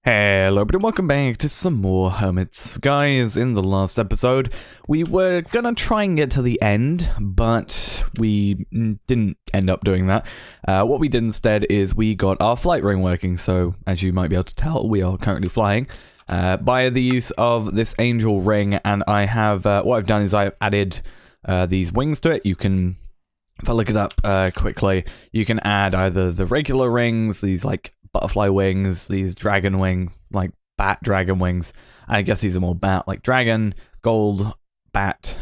Hello everybody, welcome back to some more Hermit Skies. In the last episode, we were gonna try and get to the end, but we didn't end up doing that. What we did instead is we got our flight ring working, so as you might be able to tell, we are currently flying by the use of this angel ring, and I have, what I've done is I've added these wings to it. You can, if I look it up quickly, you can add either the regular rings, these like butterfly wings, these dragon wing, like bat dragon wings. I guess these are more bat, like dragon, gold, bat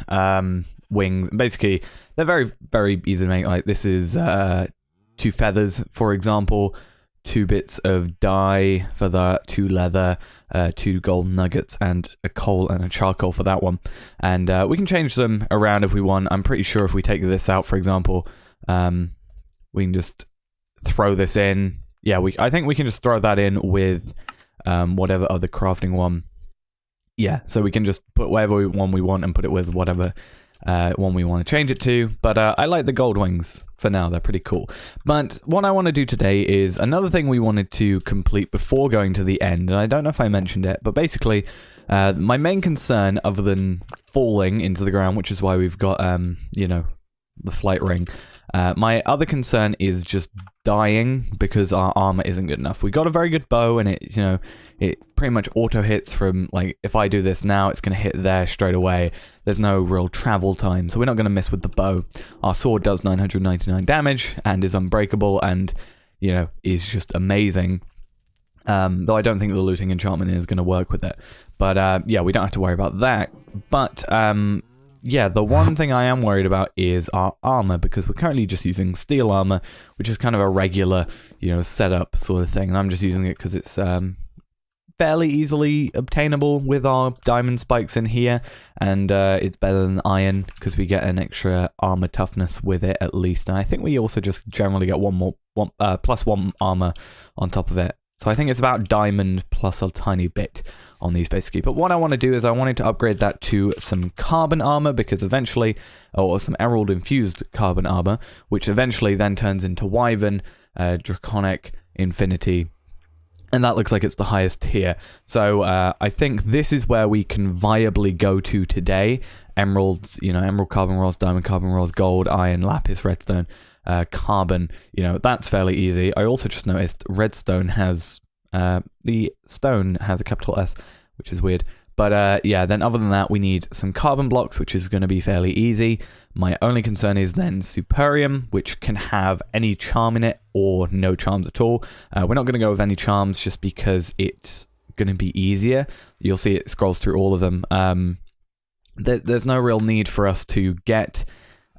wings. Basically, they're very, very easy to make. Like this is 2 feathers, for example, 2 bits of dye for that, 2 leather, 2 gold nuggets, and a coal and a charcoal for that one. And we can change them around if we want. I'm pretty sure if we take this out, for example, we can just throw this in. Yeah, I think we can just throw that in with whatever other crafting one. Yeah, so we can just put whatever one we want and put it with whatever one we want to change it to. But I like the gold wings for now. They're pretty cool. But what I want to do today is another thing we wanted to complete before going to the end. And I don't know if I mentioned it, but basically my main concern, other than falling into the ground, which is why we've got, you know, the flight ring. My other concern is just dying because our armor isn't good enough. We got a very good bow, and it, you know, it pretty much auto hits from, like, if I do this now, it's going to hit there straight away. There's no real travel time, so we're not going to miss with the bow. Our sword does 999 damage and is unbreakable, and, you know, is just amazing. Though I don't think the looting enchantment is going to work with it. But yeah, we don't have to worry about that. But yeah, the one thing I am worried about is our armor, because we're currently just using steel armor, which is kind of a regular, you know, setup sort of thing. And I'm just using it because it's fairly easily obtainable with our diamond spikes in here. And it's better than iron because we get an extra armor toughness with it at least. And I think we also just generally get plus one armor on top of it. So I think it's about diamond plus a tiny bit on these basically. But what I want to do is I wanted to upgrade that to some carbon armor, because eventually, or some Emerald Infused Carbon Armour, which eventually then turns into Wyvern, Draconic, Infinity, and that looks like it's the highest tier. So I think this is where we can viably go to today. Emeralds, you know, Emerald Carbon Rolls, Diamond Carbon Rolls, Gold, Iron, Lapis, Redstone, Carbon, you know, that's fairly easy. I also just noticed Redstone has, the stone has a capital S, which is weird. But yeah, then other than that, we need some carbon blocks, which is going to be fairly easy. My only concern is then Superium, which can have any charm in it or no charms at all. We're not going to go with any charms just because it's going to be easier. You'll see it scrolls through all of them. There's no real need for us to get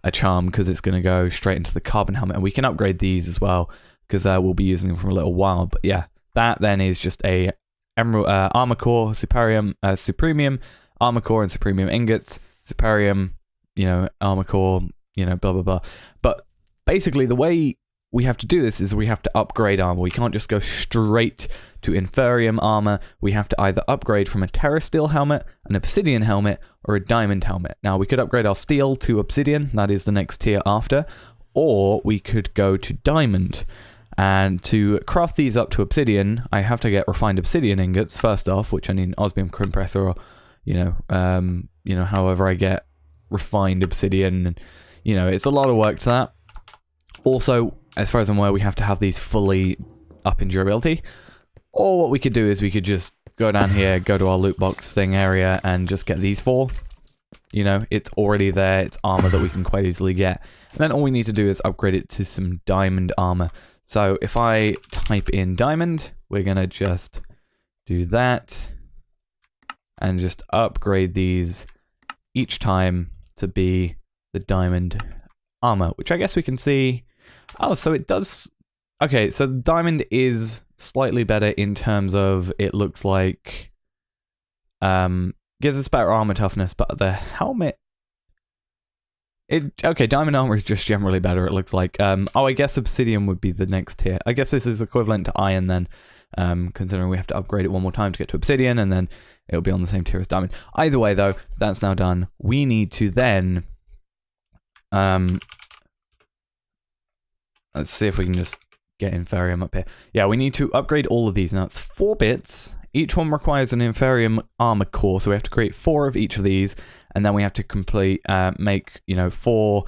a charm because it's going to go straight into the carbon helmet, and we can upgrade these as well because we'll be using them for a little while. But yeah, that then is just a Emerald Armor Core, Superium, Armor Core, and Superium Ingots, Superium, you know, Armor Core, you know, blah blah blah. But basically, the way we have to do this is we have to upgrade armor. We can't just go straight to Inferium armor. We have to either upgrade from a Terra Steel helmet, an Obsidian helmet, or a Diamond helmet. Now, we could upgrade our Steel to Obsidian, that is the next tier after, or we could go to Diamond. And to craft these up to Obsidian, I have to get refined Obsidian ingots first off, which I need an Osmium compressor, or, you know, however I get refined Obsidian. And, you know, it's a lot of work to that. Also, as far as I'm aware, we have to have these fully up in durability. Or what we could do is we could just go down here, go to our loot box thing area, and just get these 4. You know, it's already there. It's armor that we can quite easily get. And then all we need to do is upgrade it to some diamond armor. So if I type in diamond, we're going to just do that. And just upgrade these each time to be the diamond armor, which I guess we can see. Oh, so it does. Okay, so the diamond is slightly better in terms of it looks like gives us better armor toughness, but the helmet, okay, diamond armor is just generally better, it looks like. Oh, I guess obsidian would be the next tier. I guess this is equivalent to iron then, considering we have to upgrade it one more time to get to obsidian, and then it'll be on the same tier as diamond. Either way though, that's now done. We need to then let's see if we can just get Inferium up here. Yeah, we need to upgrade all of these. Now, it's 4 bits. Each one requires an Inferium armor core, so we have to create 4 of each of these, and then we have to complete, make, 4,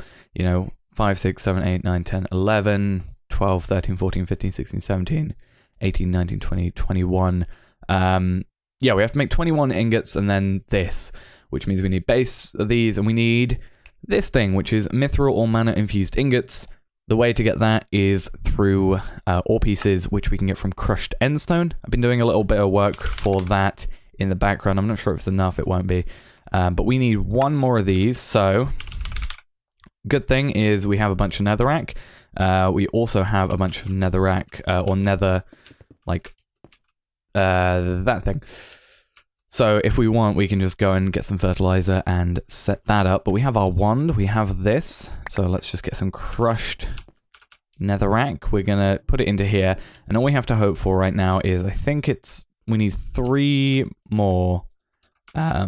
5, 6, 7, 8, 9, 10, 11, 12, 13, 14, 15, 16, 17, 18, 19, 20, 21. Yeah, we have to make 21 ingots, and then this, which means we need base of these, and we need this thing, which is Mithril or Mana Infused Ingots. The way to get that is through ore pieces, which we can get from crushed endstone. I've been doing a little bit of work for that in the background. I'm not sure if it's enough, it won't be. But we need 1 more of these, so good thing is we have a bunch of netherrack. We also have a bunch of netherrack, or nether, like, that thing. So if we want, we can just go and get some fertilizer and set that up. But we have our wand, we have this. So let's just get some crushed netherrack. We're going to put it into here. And all we have to hope for right now is, I think we need 3 more. Yeah,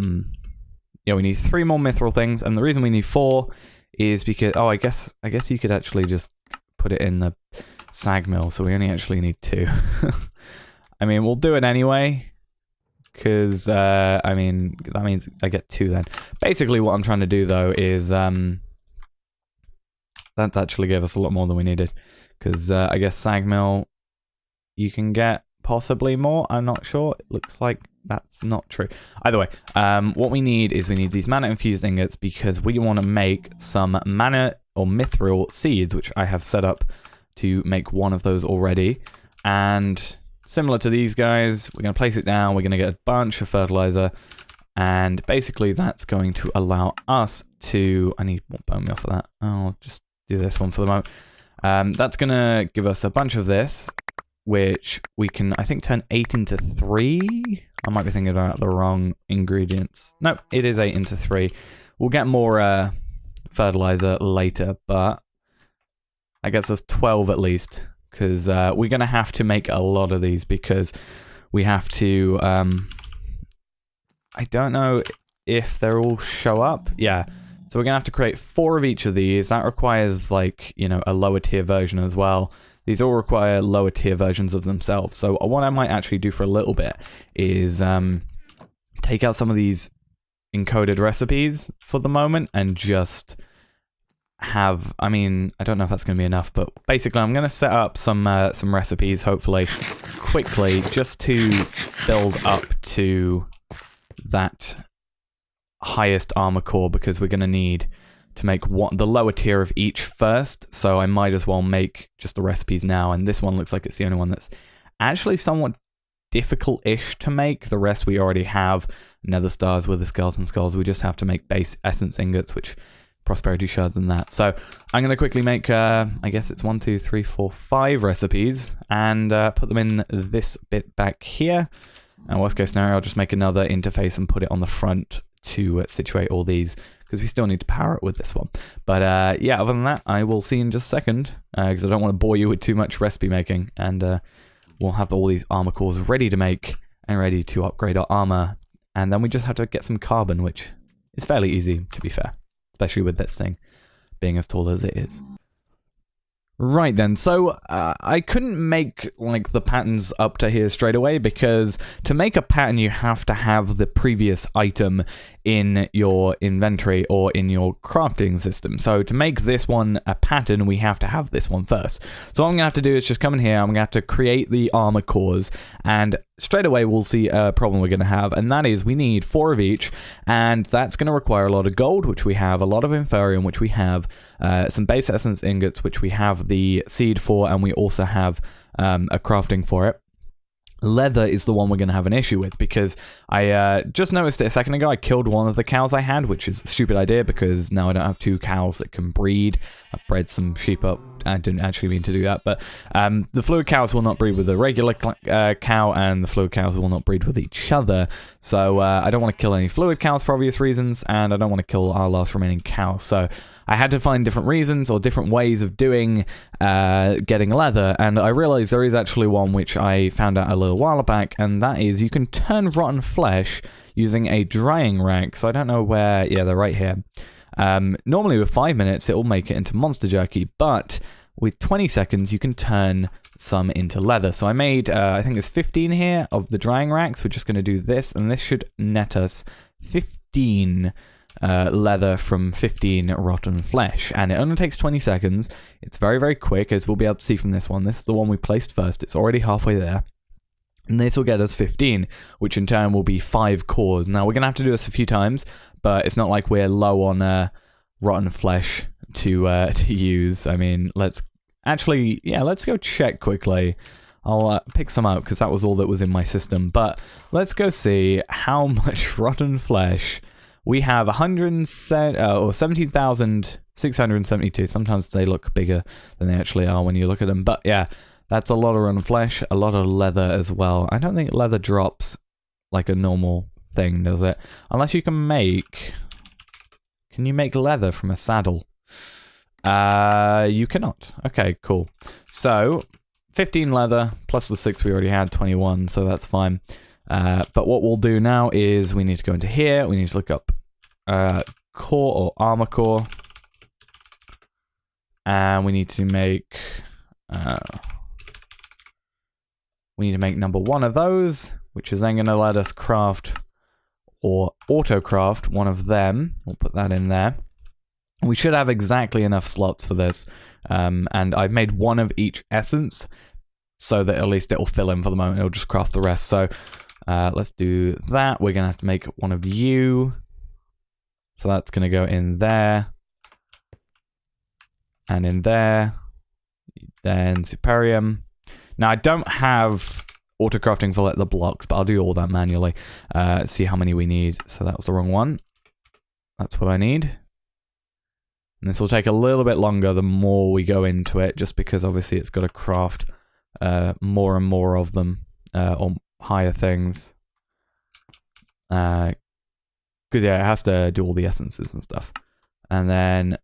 we need 3 more mithril things. And the reason we need 4 is because, I guess you could actually just put it in the sag mill. So we only actually need 2. I mean, we'll do it anyway. Because, I mean, that means I get 2 then. Basically, what I'm trying to do, though, is... that actually gave us a lot more than we needed. Because, I guess sag mill, you can get possibly more. I'm not sure. It looks like that's not true. Either way, what we need is we need these mana infused ingots because we want to make some mana or mithril seeds, which I have set up to make 1 of those already. And... similar to these guys, we're going to place it down, we're going to get a bunch of fertilizer, and basically that's going to allow us to... I need more bone meal for that. I'll just do this one for the moment. That's going to give us a bunch of this, which we can, I think, turn 8 into 3. I might be thinking about the wrong ingredients. No, it is 8 into 3. We'll get more fertilizer later, but I guess there's 12 at least. Because we're going to have to make a lot of these because we have to... I don't know if they'll all show up. Yeah. So we're going to have to create 4 of each of these. That requires, like, a lower tier version as well. These all require lower tier versions of themselves. So what I might actually do for a little bit is take out some of these encoded recipes for the moment and just... have, I mean, I don't know if that's going to be enough, but basically I'm going to set up some recipes, hopefully, quickly, just to build up to that highest armor core, because we're going to need to make the lower tier of each first, so I might as well make just the recipes now, and this one looks like it's the only one that's actually somewhat difficult-ish to make. The rest we already have, nether stars with the skeleton skulls. We just have to make base essence ingots, which... prosperity shards and that. So I'm going to quickly make, I guess it's 1, 2, 3, 4, 5 recipes and put them in this bit back here. And worst case scenario, I'll just make another interface and put it on the front to situate all these because we still need to power it with this one. But yeah, other than that, I will see you in just a second because I don't want to bore you with too much recipe making. And we'll have all these armor cores ready to make and ready to upgrade our armor. And then we just have to get some carbon, which is fairly easy, to be fair. Especially with this thing being as tall as it is. Right then, so I couldn't make like the patterns up to here straight away because to make a pattern you have to have the previous item in your inventory or in your crafting system. So to make this one a pattern, we have to have this one first. So what I'm going to have to do is just come in here, I'm going to have to create the armor cores, and straight away we'll see a problem we're going to have, and that is we need 4 of each, and that's going to require a lot of gold, which we have, a lot of Inferium, which we have, some base essence ingots, which we have the seed for, and we also have a crafting for it. Leather is the one we're going to have an issue with because I just noticed it a second ago. I killed one of the cows I had, which is a stupid idea because now I don't have 2 cows that can breed. I've bred some sheep up. I didn't actually mean to do that, but the fluid cows will not breed with the regular cow, and the fluid cows will not breed with each other. So I don't want to kill any fluid cows for obvious reasons, and I don't want to kill our last remaining cow. So I had to find different reasons or different ways of doing getting leather, and I realized there is actually one which I found out a little while back, and that is you can turn rotten flesh using a drying rack. So I don't know where, yeah, they're right here. Normally with 5 minutes it will make it into monster jerky, but with 20 seconds, you can turn some into leather. So I made, I think it's 15 here of the drying racks. We're just going to do this, and this should net us 15 leather from 15 rotten flesh. And it only takes 20 seconds. It's very, very quick, as we'll be able to see from this one. This is the one we placed first. It's already halfway there. And this will get us 15, which in turn will be 5 cores. Now, we're going to have to do this a few times, but it's not like we're low on rotten flesh to use. I mean, let's go check quickly. I'll pick some out, because that was all that was in my system. But let's go see how much rotten flesh we have. 17,672. Sometimes they look bigger than they actually are when you look at them. But yeah. That's a lot of rotten flesh, a lot of leather as well. I don't think leather drops like a normal thing, does it? Unless you can make... Can you make leather from a saddle? You cannot. Okay, cool. So, 15 leather, plus the 6 we already had, 21, so that's fine. But what we'll do now is we need to go into here, we need to look up core or armor core. And we need to make... we need to make number 1 of those, which is then going to let us craft or auto-craft one of them. We'll put that in there. We should have exactly enough slots for this. And I've made 1 of each essence, so that at least it will fill in for the moment. It'll just craft the rest. So let's do that. We're going to have to make 1 of you. So that's going to go in there. And in there. Then Superium. Now, I don't have auto-crafting for the blocks, but I'll do all that manually. See how many we need. So that was the wrong one. That's what I need. And this will take a little bit longer the more we go into it, just because obviously it's got to craft more and more of them, or higher things. Because, yeah, it has to do all the essences and stuff. And then...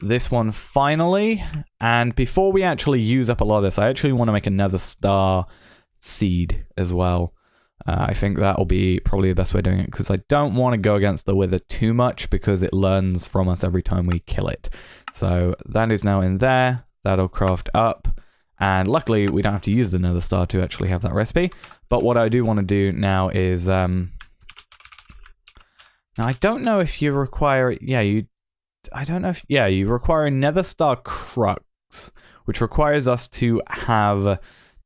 this one finally, and before we actually use up a lot of this, I actually want to make another star seed as well. I think that will be probably the best way of doing it, because I don't want to go against the wither too much, because it learns from us every time we kill it. So that is now in there. That'll craft up, and luckily we don't have to use the nether star to actually have that recipe. But what I do want to do now is now I don't know if you require it. I don't know if... yeah, you require a nether star crux, which requires us to have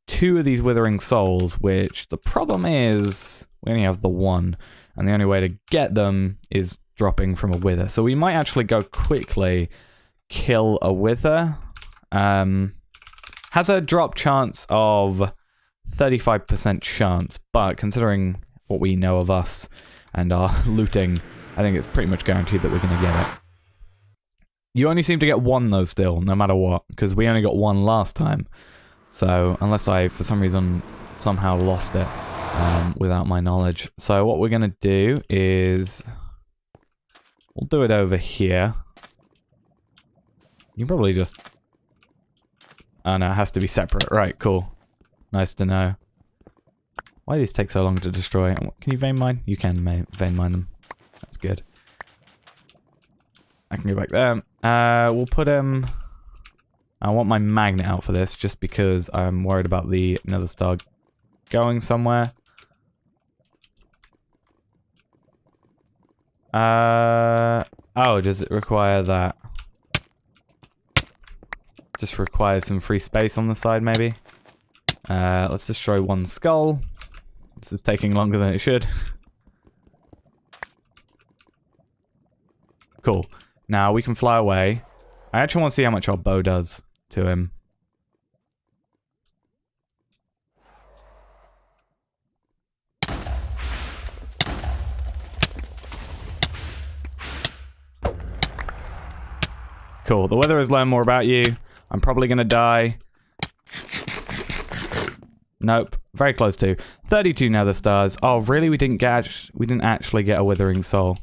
2 of these withering souls, which the problem is we only have the 1, and the only way to get them is dropping from a wither. So we might actually go quickly kill a wither. Has a drop chance of 35% chance, but considering what we know of us and our looting, I think it's pretty much guaranteed that we're going to get it. You only seem to get 1 though still, no matter what, because we only got 1 last time. So, unless I, for some reason, somehow lost it without my knowledge. So what we're going to do is... we'll do it over here. You can probably just... oh no, it has to be separate. Right, cool. Nice to know. Why do these take so long to destroy? Can you vein mine? You can vein mine them. That's good. I can go back there. We'll put him... I want my magnet out for this, just because I'm worried about the nether star going somewhere. Oh, does it require that? Just requires some free space on the side, maybe. Let's destroy 1 skull. This is taking longer than it should. Cool. Now we can fly away. I actually want to see how much our bow does to him. Cool. The weather has learned more about you. I'm probably gonna die. Nope. Very close to. 32 nether stars. Oh, really? We didn't actually get a withering soul.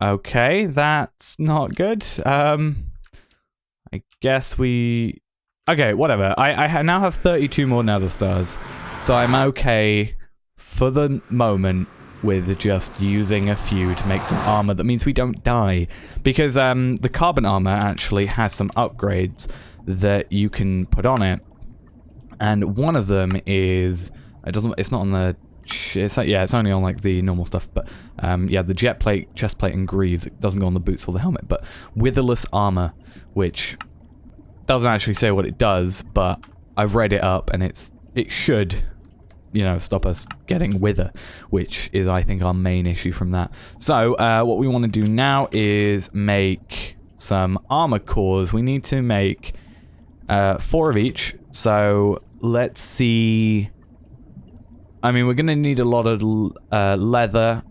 Okay, that's not good. I guess we... okay, whatever. I now have 32 more nether stars. So I'm okay for the moment with just using a few to make some armor that means we don't die. Because the carbon armor actually has some upgrades that you can put on it. And one of them is... it's not on the... it's only on like the normal stuff, but yeah, the jet plate, chest plate, and greaves. It doesn't go on the boots or the helmet, but witherless armor, which doesn't actually say what it does, but I've read it up, and it should, you know, stop us getting wither, which is, I think, our main issue from that. So what we want to do now is make some armor cores. We need to make 4 of each. So let's see. I mean, we're going to need a lot of leather,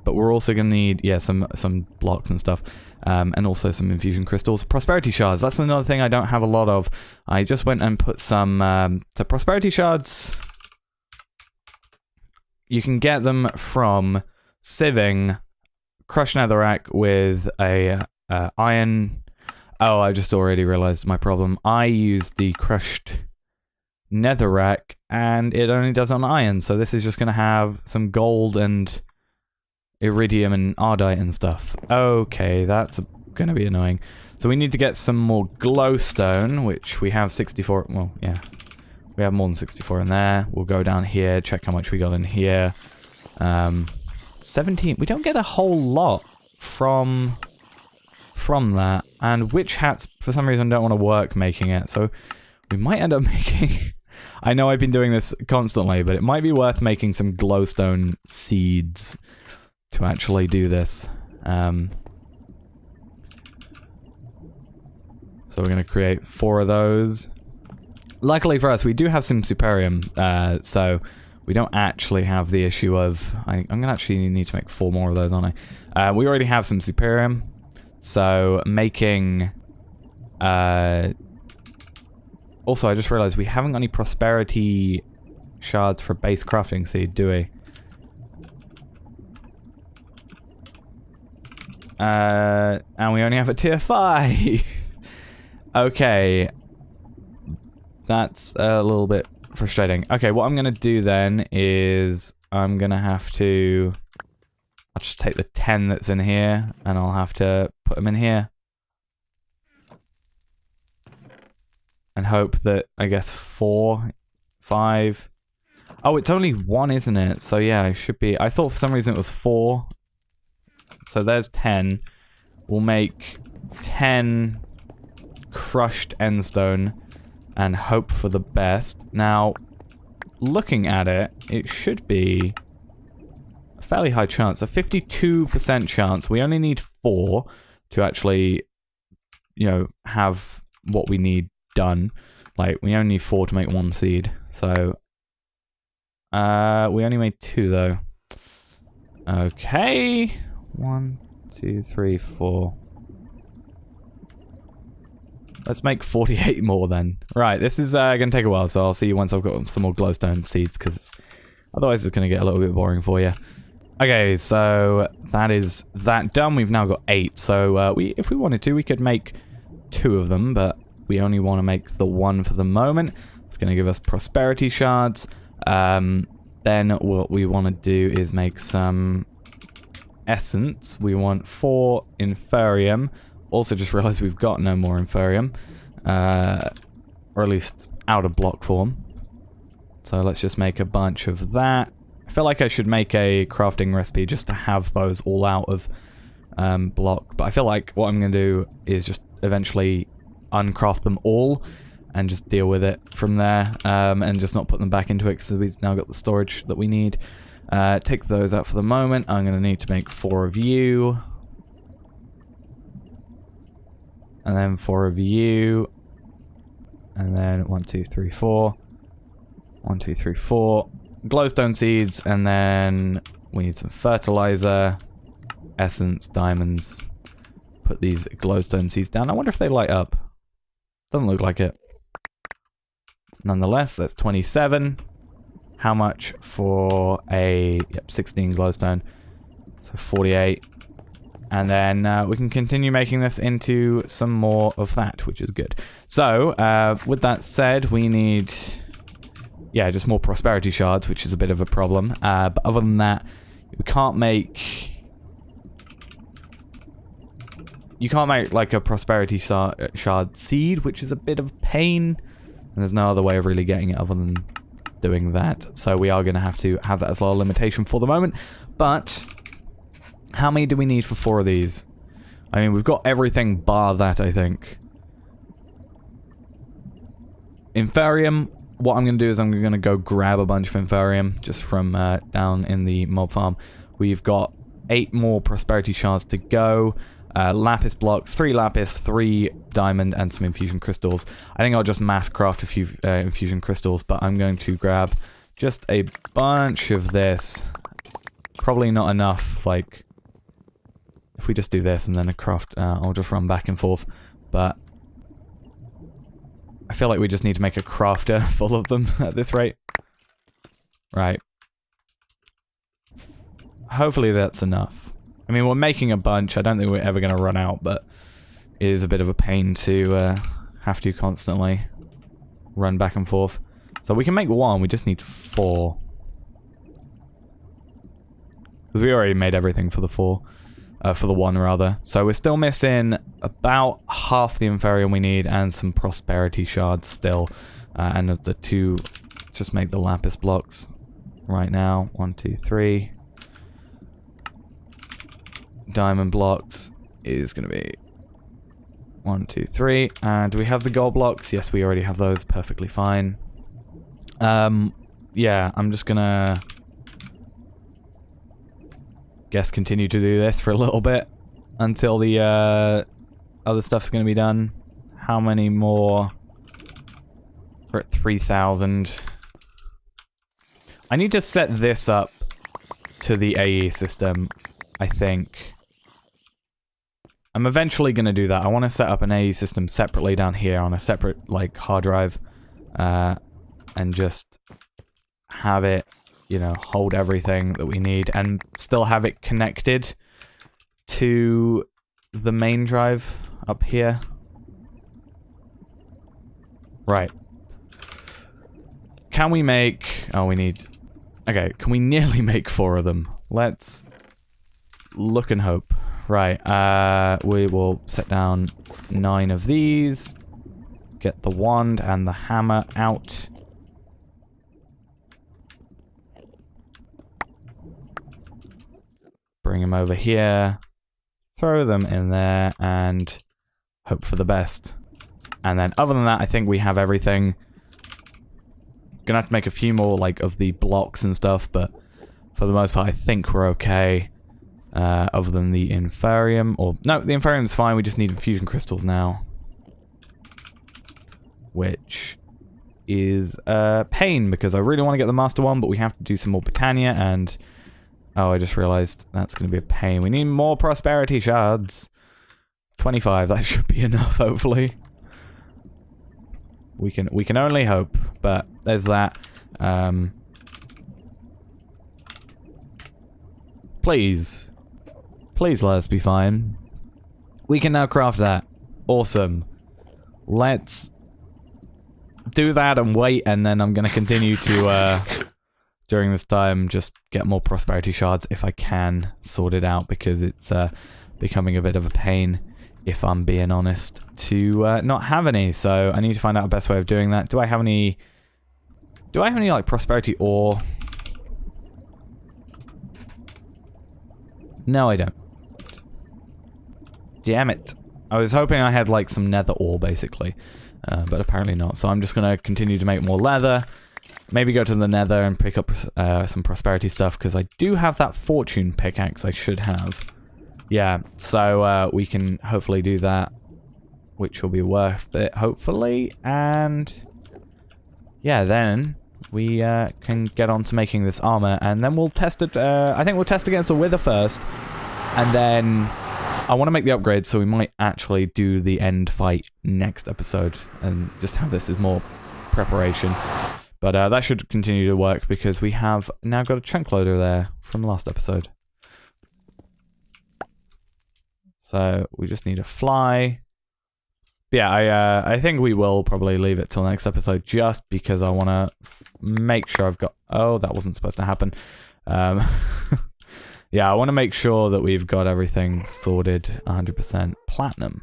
but we're also going to need, yeah, some blocks and stuff, and also some infusion crystals. Prosperity shards, that's another thing I don't have a lot of. I just went and put some, so prosperity shards, you can get them from sieving crushed netherrack with a iron. Oh, I just already realized my problem. I used the crushed netherrack, and it only does on iron, so this is just going to have some gold and iridium and ardite and stuff. Okay, that's going to be annoying. So we need to get some more glowstone, which we have 64. Well, yeah, we have more than 64 in there. We'll go down here, check how much we got in here. 17. We don't get a whole lot from that. And witch hats, for some reason, don't want to work making it, so we might end up making... I know I've been doing this constantly, but it might be worth making some glowstone seeds to actually do this. So we're going to create 4 of those. Luckily for us, we do have some Superium, so we don't actually have the issue of... I'm going to actually need to make 4 more of those, aren't I? We already have some Superium, so making... Also, I just realized we haven't got any prosperity shards for base crafting seed, do we? And we only have a tier 5. Okay. That's a little bit frustrating. Okay, what I'm going to do then is I'm going to have to... I'll just take the 10 that's in here, and I'll have to put them in here. And hope that, I guess, 4, 5... Oh, it's only 1, isn't it? So yeah, it should be... I thought for some reason it was 4. So there's 10. We'll make 10 crushed endstone and hope for the best. Now, looking at it, it should be a fairly high chance. A 52% chance. We only need 4 to actually, you know, have what we need done. Like, we only need 4 to make 1 seed. So, we only made 2 though. Okay. 1, 2, 3, 4. Let's make 48 more then. Right, this is gonna take a while, so I'll see you once I've got some more glowstone seeds, because otherwise it's gonna get a little bit boring for you. Okay, so that is that done. We've now got 8, so if we wanted to, we could make 2 of them, but we only want to make the 1 for the moment. It's going to give us prosperity shards. Then what we want to do is make some essence. We want 4 Inferium. Also just realized we've got no more Inferium. Or at least out of block form. So let's just make a bunch of that. I feel like I should make a crafting recipe just to have those all out of block. But I feel like what I'm going to do is just eventually uncraft them all and just deal with it from there, and just not put them back into it because we've now got the storage that we need. Take those out for the moment. I'm going to need to make 4 of you, and then 4 of you, and then 1, 2, 3, 4, 1, 2, 3, 4 glowstone seeds, and then we need some fertilizer, essence, diamonds. Put these glowstone seeds down. I wonder if they light up. Doesn't look like it. Nonetheless, that's 27. How much for a 16 glowstone? So 48. And then we can continue making this into some more of that, which is good. So, with that said, we need... yeah, just more prosperity shards, which is a bit of a problem. But other than that, We can't make... You can't make, like, a Prosperity Shard seed, which is a bit of a pain. And there's no other way of really getting it other than doing that. So we are going to have that as our limitation for the moment. But how many do we need for 4 of these? I mean, we've got everything bar that, I think. Inferium, what I'm going to do is I'm going to go grab a bunch of Inferium just from down in the mob farm. We've got 8 more Prosperity Shards to go. Lapis blocks, 3 lapis, 3 diamond, and some infusion crystals. I think I'll just mass craft a few infusion crystals, but I'm going to grab just a bunch of this. Probably not enough, like, if we just do this and then a craft, I'll just run back and forth, but I feel like we just need to make a crafter full of them at this rate. Right. Hopefully that's enough. I mean, we're making a bunch. I don't think we're ever going to run out, but it is a bit of a pain to have to constantly run back and forth. So we can make 1, we just need 4. Because we already made everything for the 4. For the 1, rather. So we're still missing about half the Inferium we need and some Prosperity Shards still. And of the 2, just make the Lapis blocks right now. 1, 2, 3. Diamond blocks is going to be 1, 2, 3. And do we have the gold blocks? Yes, we already have those. Perfectly fine. Yeah, I'm just going to... guess continue to do this for a little bit until the other stuff's going to be done. How many more? We're at 3,000. I need to set this up to the AE system, I think. I'm eventually going to do that. I want to set up an AE system separately down here on a separate, like, hard drive. And just have it, you know, hold everything that we need and still have it connected to the main drive up here. Right. Can we make... Oh, we need... Okay, can we nearly make 4 of them? Let's look and hope. Right, we will set down 9 of these. Get the wand and the hammer out. Bring them over here. Throw them in there and hope for the best. And then other than that, I think we have everything. Gonna have to make a few more, like, of the blocks and stuff, but for the most part, I think we're okay. Other than the Inferium, or... No, the Inferium's fine, we just need infusion crystals now. Which is a pain, because I really want to get the Master one, but we have to do some more Britannia, and... Oh, I just realized that's going to be a pain. We need more Prosperity Shards. 25, that should be enough, hopefully. We can only hope, but there's that. Please. Please let us be fine. We can now craft that. Awesome. Let's do that and wait, and then I'm going to continue to, during this time, just get more Prosperity Shards if I can sort it out, because it's becoming a bit of a pain, if I'm being honest, to not have any. So I need to find out the best way of doing that. Do I have any, like, Prosperity ore? No, I don't. Damn it. I was hoping I had, like, some nether ore, basically. But apparently not. So I'm just going to continue to make more leather. Maybe go to the nether and pick up some prosperity stuff, because I do have that fortune pickaxe I should have. Yeah, so we can hopefully do that, which will be worth it, hopefully. And yeah, then we can get on to making this armor, and then we'll test it. I think we'll test against the wither first, and then I want to make the upgrade, so we might actually do the end fight next episode and just have this as more preparation. But that should continue to work, because we have now got a chunk loader there from the last episode. So we just need a fly. Yeah, I think we will probably leave it till next episode, just because I want to make sure I've got... Oh, that wasn't supposed to happen. Yeah, I want to make sure that we've got everything sorted 100%. Platinum.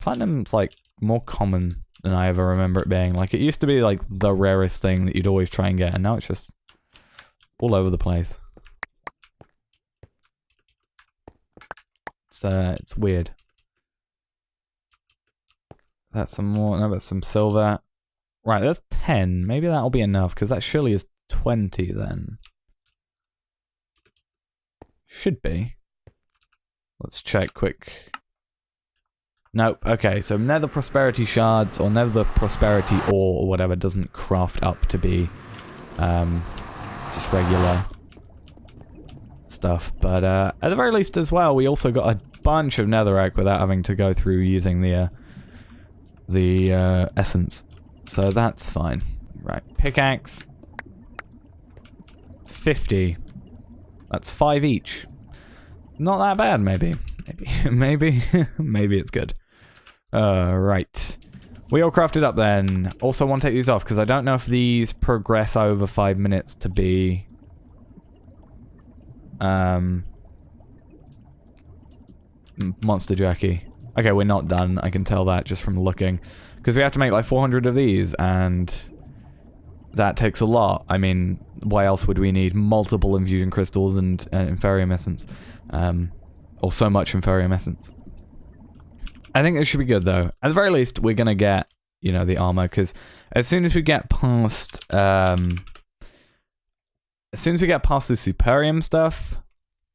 Platinum's like more common than I ever remember it being. Like, it used to be like the rarest thing that you'd always try and get, and now it's just all over the place. It's weird. That's some more. No, that's some silver. Right, that's 10. Maybe that'll be enough, because that surely is 20 then. Should be. Let's check quick. Nope. Okay, so Nether Prosperity Shards, or Nether Prosperity Ore, or whatever, doesn't craft up to be just regular stuff. But at the very least as well, we also got a bunch of netherrack without having to go through using the essence. So that's fine. Right, pickaxe. 50. That's 5 each. Not that bad, maybe. Maybe it's good. Right. We all crafted up then. Also want to take these off, because I don't know if these progress over 5 minutes to be... Monster Jackie. Okay, we're not done. I can tell that just from looking. Because we have to make like 400 of these, and that takes a lot. I mean, why else would we need multiple infusion crystals and Inferium Essence? Or so much Inferium Essence. I think this should be good, though. At the very least, we're going to get, you know, the armor, because as soon as we get past... as soon as we get past the Superium stuff,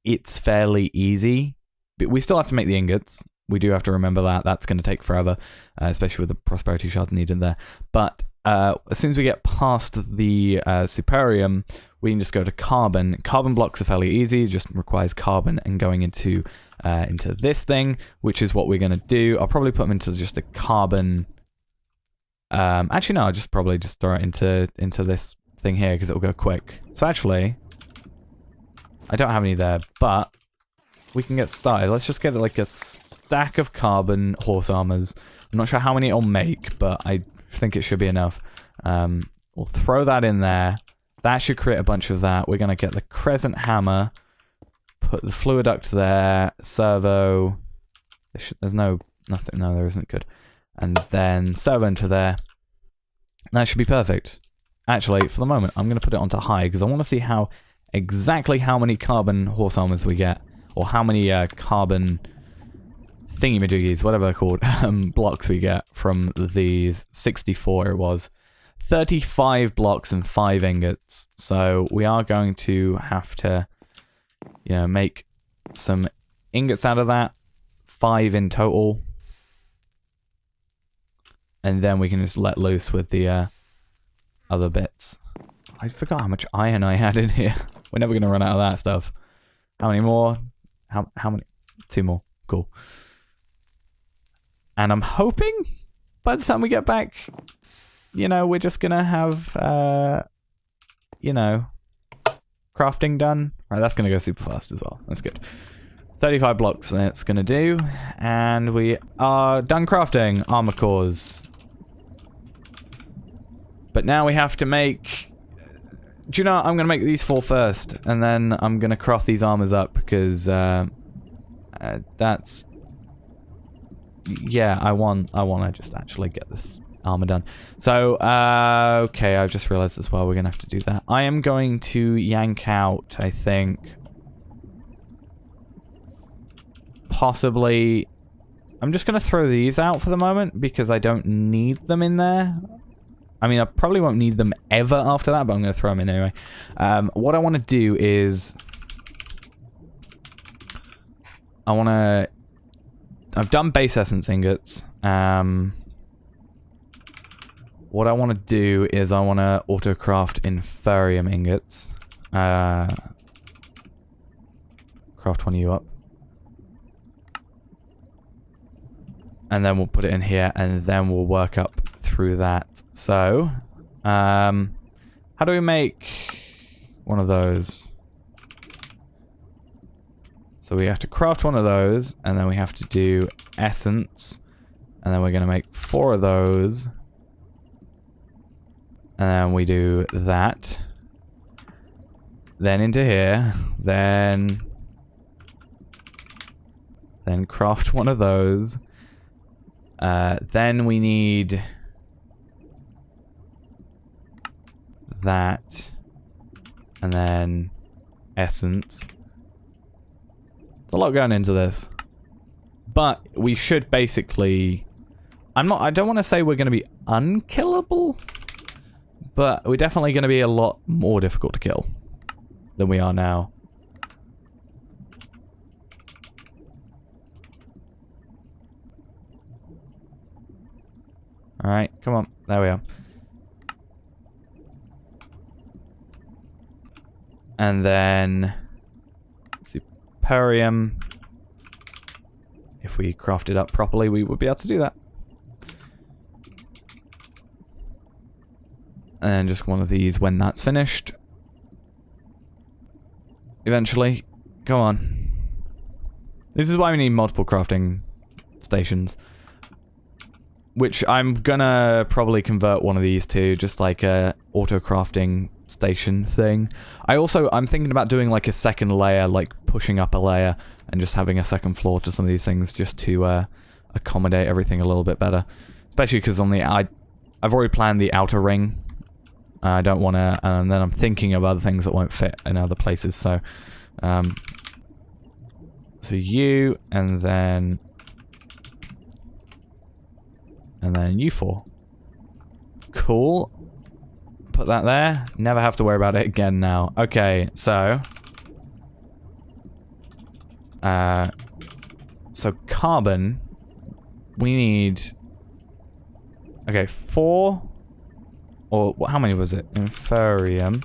it's fairly easy. But we still have to make the ingots. We do have to remember that. That's going to take forever, especially with the Prosperity Shard needed there. But as soon as we get past the Superium, we can just go to carbon. Carbon blocks are fairly easy. It just requires carbon and going into this thing, which is what we're going to do. I'll probably put them into just a carbon... actually, no, I'll just probably just throw it into this thing here, because it'll go quick. So actually, I don't have any there, but we can get started. Let's just get like a stack of carbon horse armors. I'm not sure how many it'll make, but I think it should be enough. We'll throw that in there. That should create a bunch of that. We're going to get the crescent hammer, put the fluiduct there, servo. There's nothing. No, there isn't. Good. And then servo into there. That should be perfect. Actually, for the moment, I'm going to put it onto high, because I want to see exactly how many carbon horse armors we get, or how many carbon thingy-majiggies, whatever they're called, blocks we get from these. 64 it was. 35 blocks and 5 ingots. So we are going to have to, you know, make some ingots out of that. 5 in total. And then we can just let loose with the other bits. I forgot how much iron I had in here. We're never going to run out of that stuff. How many more? How many? 2 more. Cool. And I'm hoping by the time we get back, you know, we're just going to have, you know, crafting done. Right, that's going to go super fast as well. That's good. 35 blocks that's going to do. And we are done crafting armor cores. But now we have to make... Do you know what? I'm going to make these 4 first. And then I'm going to craft these armors up, because that's... Yeah, I want to just actually get this armor done. So, okay, I've just realized as well we're going to have to do that. I am going to yank out, I think, possibly... I'm just going to throw these out for the moment, because I don't need them in there. I mean, I probably won't need them ever after that, but I'm going to throw them in anyway. What I want to do is... I've done base essence ingots. What I want to do is I want to auto-craft Inferium ingots. Craft one of you up. And then we'll put it in here, and then we'll work up through that. So, how do we make one of those? So we have to craft one of those, and then we have to do essence, and then we're going to make 4 of those, and then we do that. then into here, then craft one of those. Then we need that, and then essence. There's a lot going into this, but we should basically. I don't want to say we're going to be unkillable, but we're definitely going to be a lot more difficult to kill than we are now. Alright, come on. There we are. And then Superium. If we craft it up properly, we would be able to do that. And just one of these when that's finished. Eventually. Go on. This is why we need multiple crafting stations. Which I'm gonna probably convert one of these to just like a auto-crafting station thing. I'm thinking about doing like a second layer, like pushing up a layer and just having a second floor to some of these things just to accommodate everything a little bit better. Especially because on the I've already planned the outer ring. I don't want to, and then I'm thinking of other things that won't fit in other places. So, so you, and then you four. Cool. Put that there. Never have to worry about it again now. Okay, so carbon. We need. Okay, 4. Or how many was it? Inferium.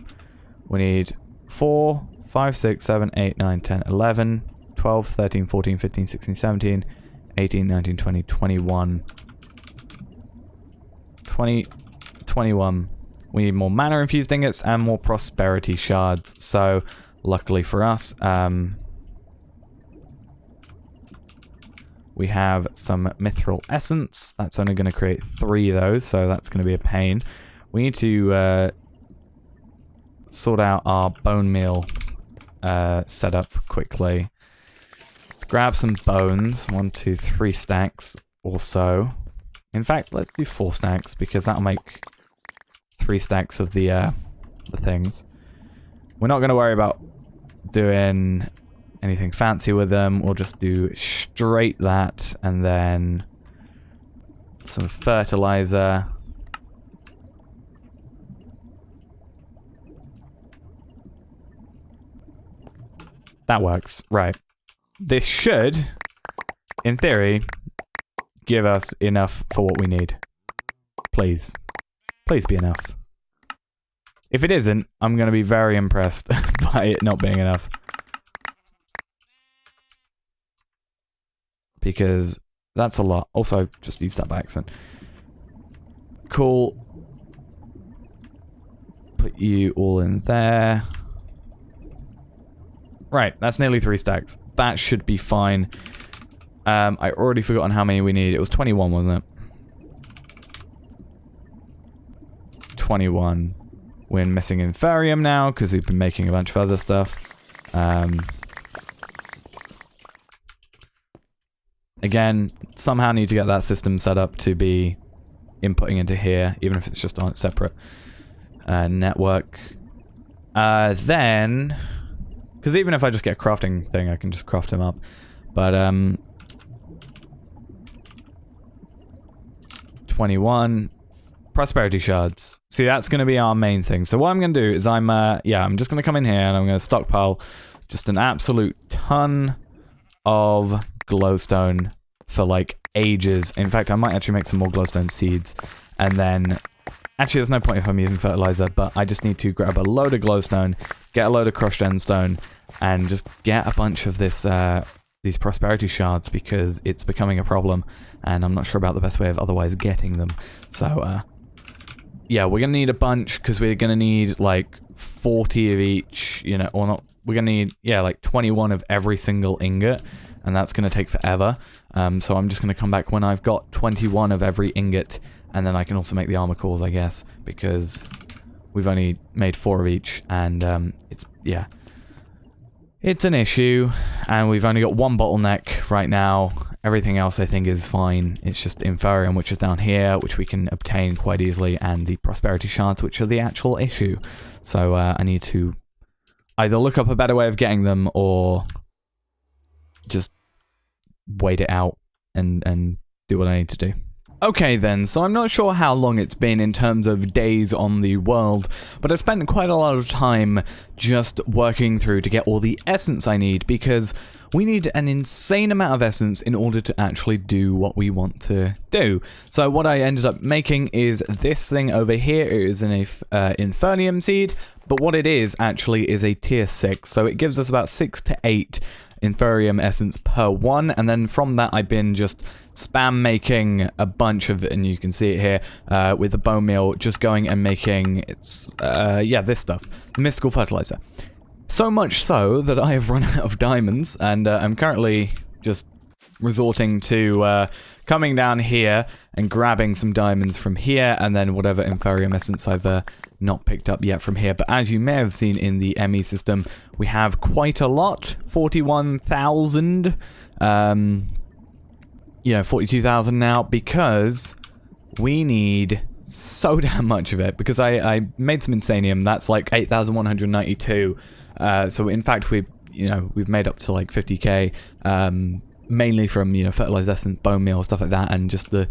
We need 4, 5, 6, 7, 8, 9, 10, 11, 12, 13, 14, 15, 16, 17, 18, 19, 20, 21. 21. We need more mana infused ingots and more prosperity shards. So, luckily for us, we have some Mithril Essence. That's only going to create 3 of those, so that's going to be a pain. We need to sort out our bone meal setup quickly. Let's grab some bones. 1, 2, 3 stacks or so. In fact, let's do 4 stacks because that'll make 3 stacks of the things. We're not going to worry about doing anything fancy with them. We'll just do straight that and then some fertilizer. That works. Right. This should, in theory, give us enough for what we need. Please. Please be enough. If it isn't, I'm going to be very impressed by it not being enough. Because that's a lot. Also, just used that by accident. Cool. Put you all in there. Right, that's nearly 3 stacks. That should be fine. I already forgotten how many we need. It was 21, wasn't it? 21. We're missing Inferium now, because we've been making a bunch of other stuff. Again, somehow need to get that system set up to be inputting into here, even if it's just on a separate network. Then... Because even if I just get a crafting thing, I can just craft him up. But, 21. Prosperity shards. See, that's going to be our main thing. So what I'm going to do is I'm just going to come in here and I'm going to stockpile just an absolute ton of glowstone for, like, ages. In fact, I might actually make some more glowstone seeds. And then... Actually, there's no point if I'm using fertilizer, but I just need to grab a load of glowstone, get a load of crushed endstone, and just get a bunch of this, these prosperity shards, because it's becoming a problem, and I'm not sure about the best way of otherwise getting them. So, yeah, we're gonna need a bunch, because we're gonna need, like, 40 of each, you know, or not, we're gonna need, yeah, like 21 of every single ingot, and that's gonna take forever. So I'm just gonna come back when I've got 21 of every ingot, and then I can also make the armor cores, I guess, because we've only made 4 of each, and it's yeah. It's an issue, and we've only got one bottleneck right now. Everything else I think is fine. It's just Inferium, which is down here, which we can obtain quite easily, and the Prosperity Shards, which are the actual issue. So I need to either look up a better way of getting them, or just wait it out and do what I need to do. Okay then, so I'm not sure how long it's been in terms of days on the world, but I've spent quite a lot of time just working through to get all the essence I need, because we need an insane amount of essence in order to actually do what we want to do. So what I ended up making is this thing over here. It is an Inferium Seed, but what it is actually is a tier 6, so it gives us about 6 to 8 Inferium Essence per one, and then from that I've been just spam making a bunch of it, and you can see it here with the bone meal, just going and making this stuff, the mystical fertilizer. So much so that I have run out of diamonds, and I'm currently just resorting to coming down here and grabbing some diamonds from here, and then whatever Inferium Essence I've not picked up yet from here. But as you may have seen in the ME system, we have quite a lot, 41,000, 42,000 now, because we need so damn much of it, because I made some Insanium. That's like 8,192, so in fact we've made up to like 50k, mainly from fertilizer essence, bone meal, stuff like that, and just the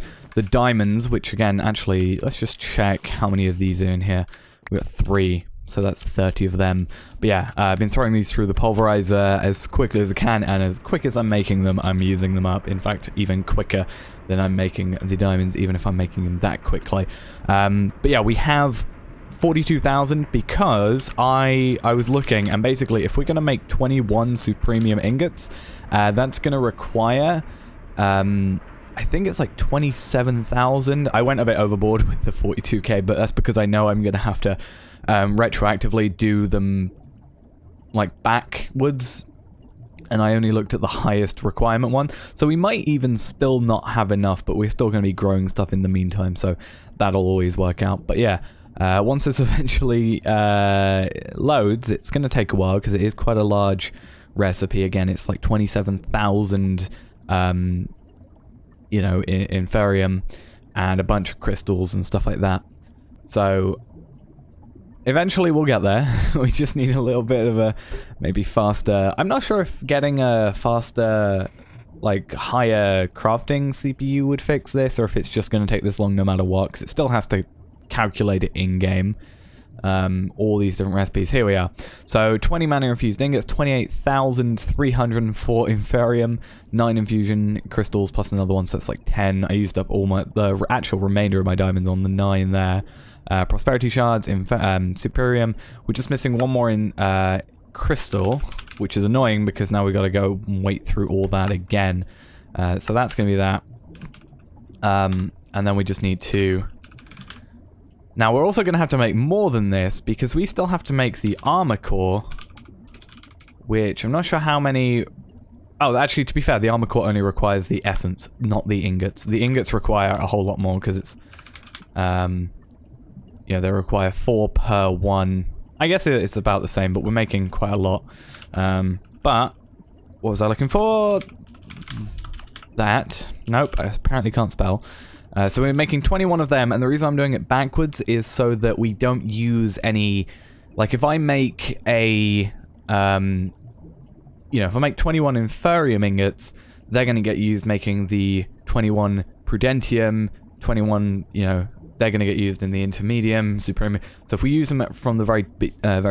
diamonds, which again, actually, let's just check how many of these are in here. We got 3, so that's 30 of them. But yeah, I've been throwing these through the pulverizer as quickly as I can, and as quick as I'm making them, I'm using them up. In fact, even quicker than I'm making the diamonds, even if I'm making them that quickly. But yeah, we have 42,000 because I was looking, and basically if we're going to make 21 Superium ingots, that's going to require, I think it's like 27,000. I went a bit overboard with the 42k, but that's because I know I'm going to have to retroactively do them like backwards, and I only looked at the highest requirement one, so we might even still not have enough, but we're still going to be growing stuff in the meantime, so that'll always work out. But yeah, once this eventually loads, it's going to take a while because it is quite a large recipe. Again, it's like 27,000 Inferium and a bunch of crystals and stuff like that. So eventually we'll get there. We just need a little bit of a maybe faster. I'm not sure if getting a faster, like higher crafting CPU would fix this, or if it's just going to take this long no matter what, because it still has to calculate it in game. All these different recipes. Here we are. So 20 mana infused ingots, 28,304 Inferium, 9 infusion crystals plus another one, so that's like 10. I used up all the actual remainder of my diamonds on the 9 there. Prosperity Shards, Superium. We're just missing one more in crystal, which is annoying because now we've got to go and wait through all that again. So that's going to be that. And then we just need to... Now, we're also going to have to make more than this, because we still have to make the armor core, which I'm not sure how many... Oh, actually, to be fair, the armor core only requires the essence, not the ingots. The ingots require a whole lot more, because it's... they require 4 per one. I guess it's about the same, but we're making quite a lot. But, what was I looking for? That. Nope, I apparently can't spell. So we're making 21 of them, and the reason I'm doing it backwards is so that we don't use any... Like, if I make a... if I make 21 Inferium ingots, they're going to get used making the 21 Prudentium, 21, they're going to get used in the Intermedium, Superium. So if we use them from the very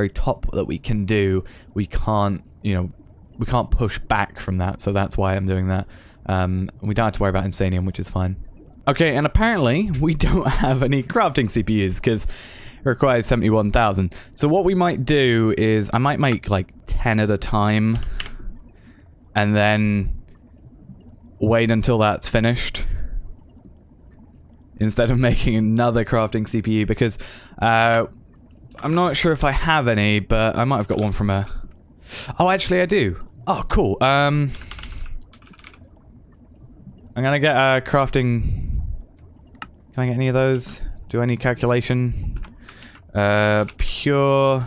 top that we can do, we can't, we can't push back from that, so that's why I'm doing that. We don't have to worry about Insanium, which is fine. Okay, and apparently we don't have any crafting CPUs because it requires 71,000. So what we might do is I might make like 10 at a time and then wait until that's finished instead of making another crafting CPU, because I'm not sure if I have any, but I might have got one from a... Oh, actually I do. Oh, cool. I'm gonna get a crafting... Can I get any of those? Do I need calculation? Pure...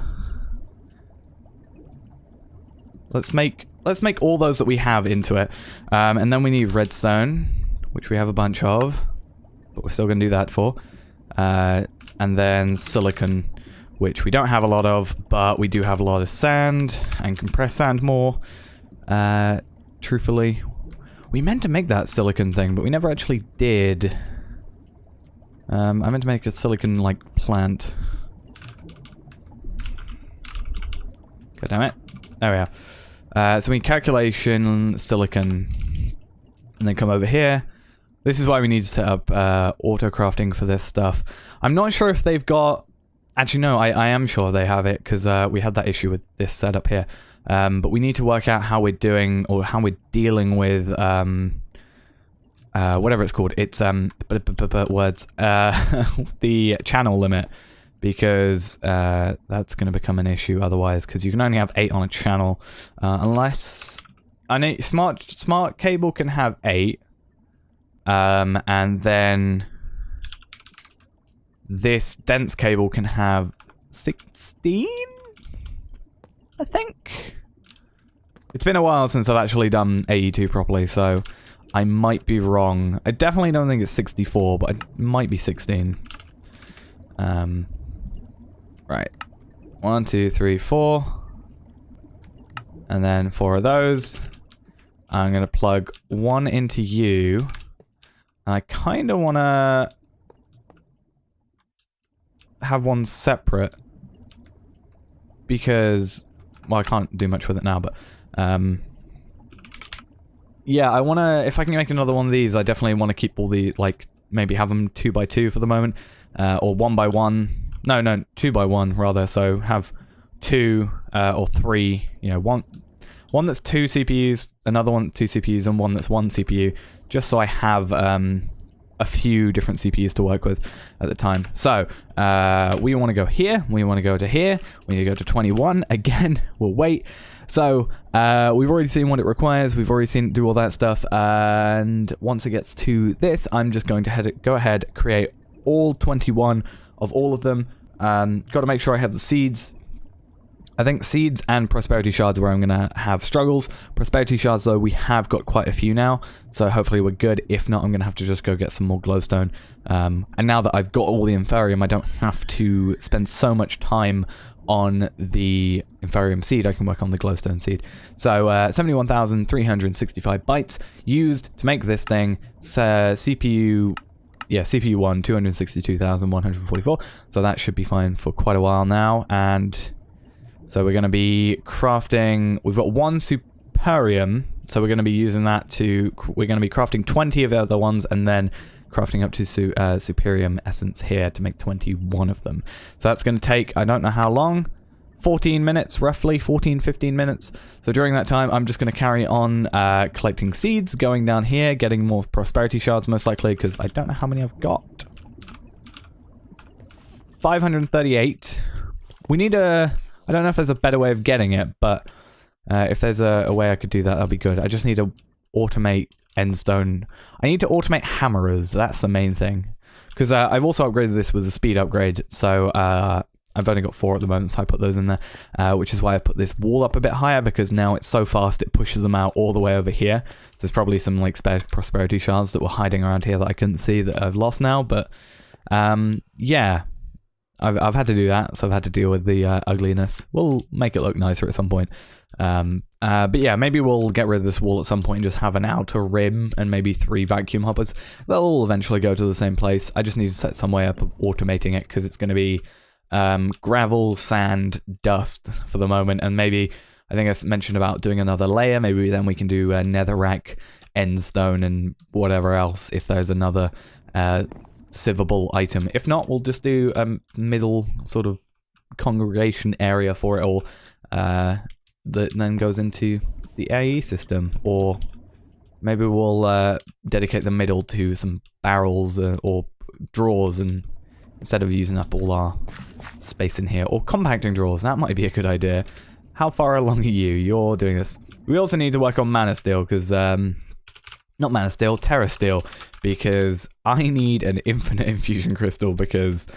Let's make all those that we have into it. And then we need redstone, which we have a bunch of, but we're still going to do that for. And then silicon, which we don't have a lot of, but we do have a lot of sand and compressed sand more. Truthfully, we meant to make that silicon thing, but we never actually did. I meant to make a silicon, like, plant. God damn it. There we are. So we need calculation, silicon, and then come over here. This is why we need to set up auto crafting for this stuff. I'm not sure if they've got... Actually, no, I am sure they have it, because we had that issue with this setup here. But we need to work out how we're doing, or how we're dealing with, whatever it's called. It's, words. The channel limit. Because that's going to become an issue otherwise, because you can only have 8 on a channel. Unless... I know smart cable can have 8. And then... this dense cable can have 16? I think? It's been a while since I've actually done AE2 properly, so I might be wrong. I definitely don't think it's 64, but it might be 16. Right. 1, 2, 3, 4. And then 4 of those. I'm going to plug 1 into you. And I kind of want to have 1 separate. Because, well, I can't do much with it now, but... yeah, I want to... If I can make another one of these, I definitely want to keep all the, like, maybe have them 2 by 2 for the moment. Or 1 by 1. No, 2 by 1 rather. So have 2 or 3. You know, one that's 2 CPUs, another one 2 CPUs, and one that's 1 CPU. Just so I have a few different CPUs to work with at the time. So we want to go here. We want to go to here. We need to go to 21 again. We'll wait. So we've already seen what it requires. We've already seen it do all that stuff. And once it gets to this, I'm just going to go ahead, create all 21 of all of them. Got to make sure I have the seeds. I think seeds and prosperity shards where I'm going to have struggles. Prosperity shards, though, we have got quite a few now, so hopefully we're good. If not, I'm going to have to just go get some more glowstone. And now that I've got all the Inferium, I don't have to spend so much time on the Inferium seed. I can work on the Glowstone Seed. So 71,365 bytes used to make this thing. CPU... Yeah, CPU 1, 262,144. So that should be fine for quite a while now. And so we're going to be crafting... We've got 1 Superium. So we're going to be using that to... We're going to be crafting 20 of the other ones and then crafting up to Superium Essence here to make 21 of them. So that's going to take, I don't know how long, 14 minutes roughly, 15 minutes. So during that time, I'm just going to carry on collecting seeds, going down here, getting more prosperity shards most likely, because I don't know how many I've got. 538. We need a... I don't know if there's a better way of getting it, but if there's a way I could do that, that'd be good. I just need to automate endstone. I need to automate hammerers. That's the main thing. Because I've also upgraded this with a speed upgrade, so I've only got 4 at the moment, so I put those in there, which is why I put this wall up a bit higher, because now it's so fast it pushes them out all the way over here. So there's probably some like spare prosperity shards that were hiding around here that I couldn't see that I've lost now, but yeah, I've had to do that, so I've had to deal with the ugliness. We'll make it look nicer at some point. But yeah, maybe we'll get rid of this wall at some point and just have an outer rim and maybe 3 vacuum hoppers. They'll all eventually go to the same place. I just need to set some way up of automating it, because it's going to be gravel, sand, dust for the moment, and maybe, I think I mentioned about doing another layer. Maybe then we can do a netherrack, endstone, and whatever else if there's another sievable item. If not, we'll just do a middle sort of congregation area for it all that then goes into the AE system, or maybe we'll dedicate the middle to some barrels or drawers, and instead of using up all our space in here, or compacting drawers. That might be a good idea. How far along are you? You're doing this. We also need to work on mana steel, because not mana steel, terra steel, because I need an infinite infusion crystal, because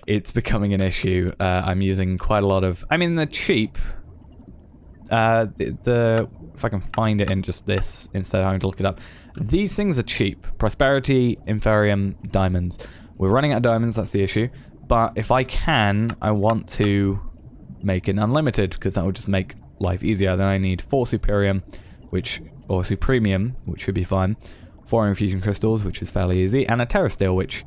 it's becoming an issue. I'm using quite a lot of... I mean, they're cheap. if I can find it in just this instead of having to look it up. These things are cheap. Prosperity, Inferium, diamonds. We're running out of diamonds, that's the issue. But if I can, I want to make it unlimited, because that would just make life easier. Then I need 4 Superium, or Supremium, which should be fine. 4 infusion crystals, which is fairly easy. And a Terra Steel, which,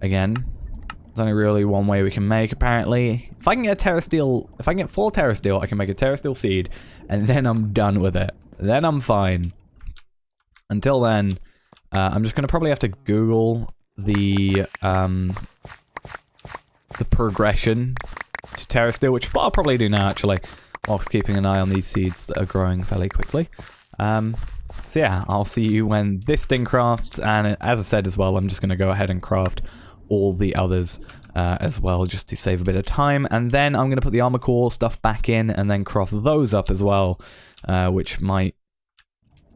again, there's only really one way we can make, apparently. If I can get a Terra Steel, if I can get 4 Terra Steel, I can make a Terra Steel Seed, and then I'm done with it. Then I'm fine. Until then, I'm just going to probably have to Google the progression to Terra Steel, which I'll probably do now, actually, whilst keeping an eye on these seeds that are growing fairly quickly. So yeah, I'll see you when this thing crafts, and as I said as well, I'm just going to go ahead and craft all the others as well, just to save a bit of time, and then I'm going to put the armor core stuff back in, and then craft those up as well, which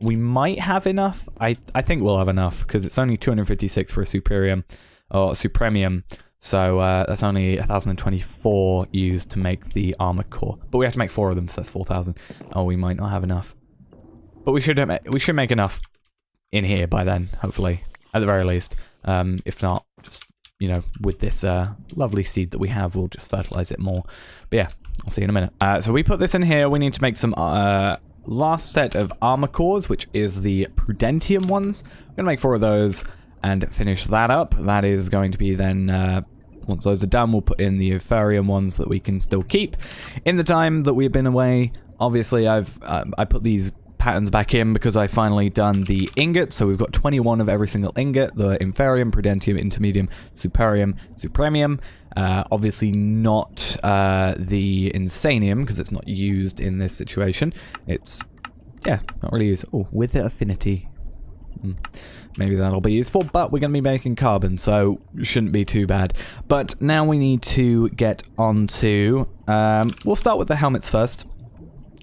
we might have enough. I think we'll have enough, because it's only 256 for a Superium, or Supremium, so that's only 1,024 used to make the armor core. But we have to make 4 of them, so that's 4,000. Oh, we might not have enough. But we should make enough in here by then, hopefully, at the very least. If not, just, you know, with this lovely seed that we have, we'll just fertilize it more. But yeah, I'll see you in a minute. So we put this in here. We need to make some last set of armor cores, which is the Prudentium ones. I'm gonna make 4 of those and finish that up. That is going to be then, once those are done, we'll put in the Inferium ones that we can still keep. In the time that we've been away, obviously I put these patterns back in because I finally done the ingot, so we've got 21 of every single ingot, the Inferium, Prudentium, Intermedium, Superium, Supremium. Obviously not the Insanium, because it's not used in this situation. It's, yeah, not really used. Oh, with the affinity. Maybe that'll be useful, but we're going to be making carbon, so shouldn't be too bad. But now we need to get on to... we'll start with the helmets first.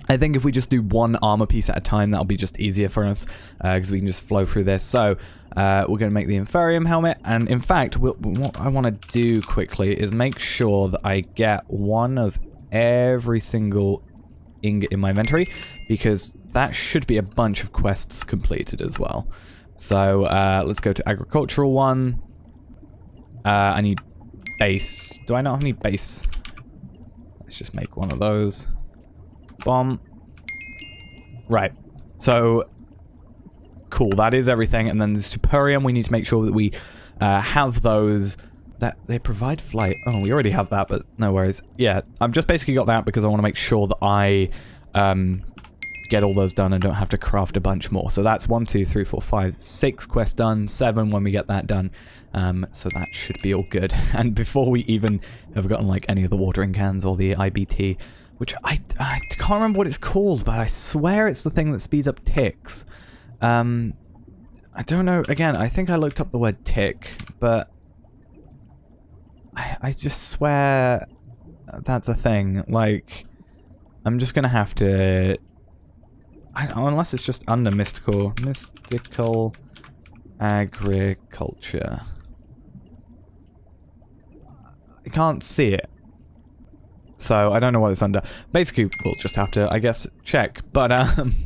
I think if we just do one armor piece at a time, that'll be just easier for us, because we can just flow through this. So, we're going to make the Inferium helmet, and in fact, what I want to do quickly is make sure that I get one of every single ingot in my inventory, because that should be a bunch of quests completed as well. So, let's go to agricultural one. I need base. Do I not need base? Let's just make one of those. Bomb. Right. So, cool. That is everything. And then the Superium, we need to make sure that we have those. That they provide flight. Oh, we already have that, but no worries. Yeah, I've just basically got that because I want to make sure that I get all those done and don't have to craft a bunch more. So that's 1, 2, 3, 4, 5, 6 quests done, 7 when we get that done. So that should be all good. And before we even have gotten like any of the watering cans or the IBT, which I can't remember what it's called, but I swear it's the thing that speeds up ticks. I don't know. Again, I think I looked up the word tick, but I just swear that's a thing. Like, I'm just gonna have to... unless it's just under mystical agriculture. I can't see it. So, I don't know what it's under. Basically, we'll just have to, I guess, check. But,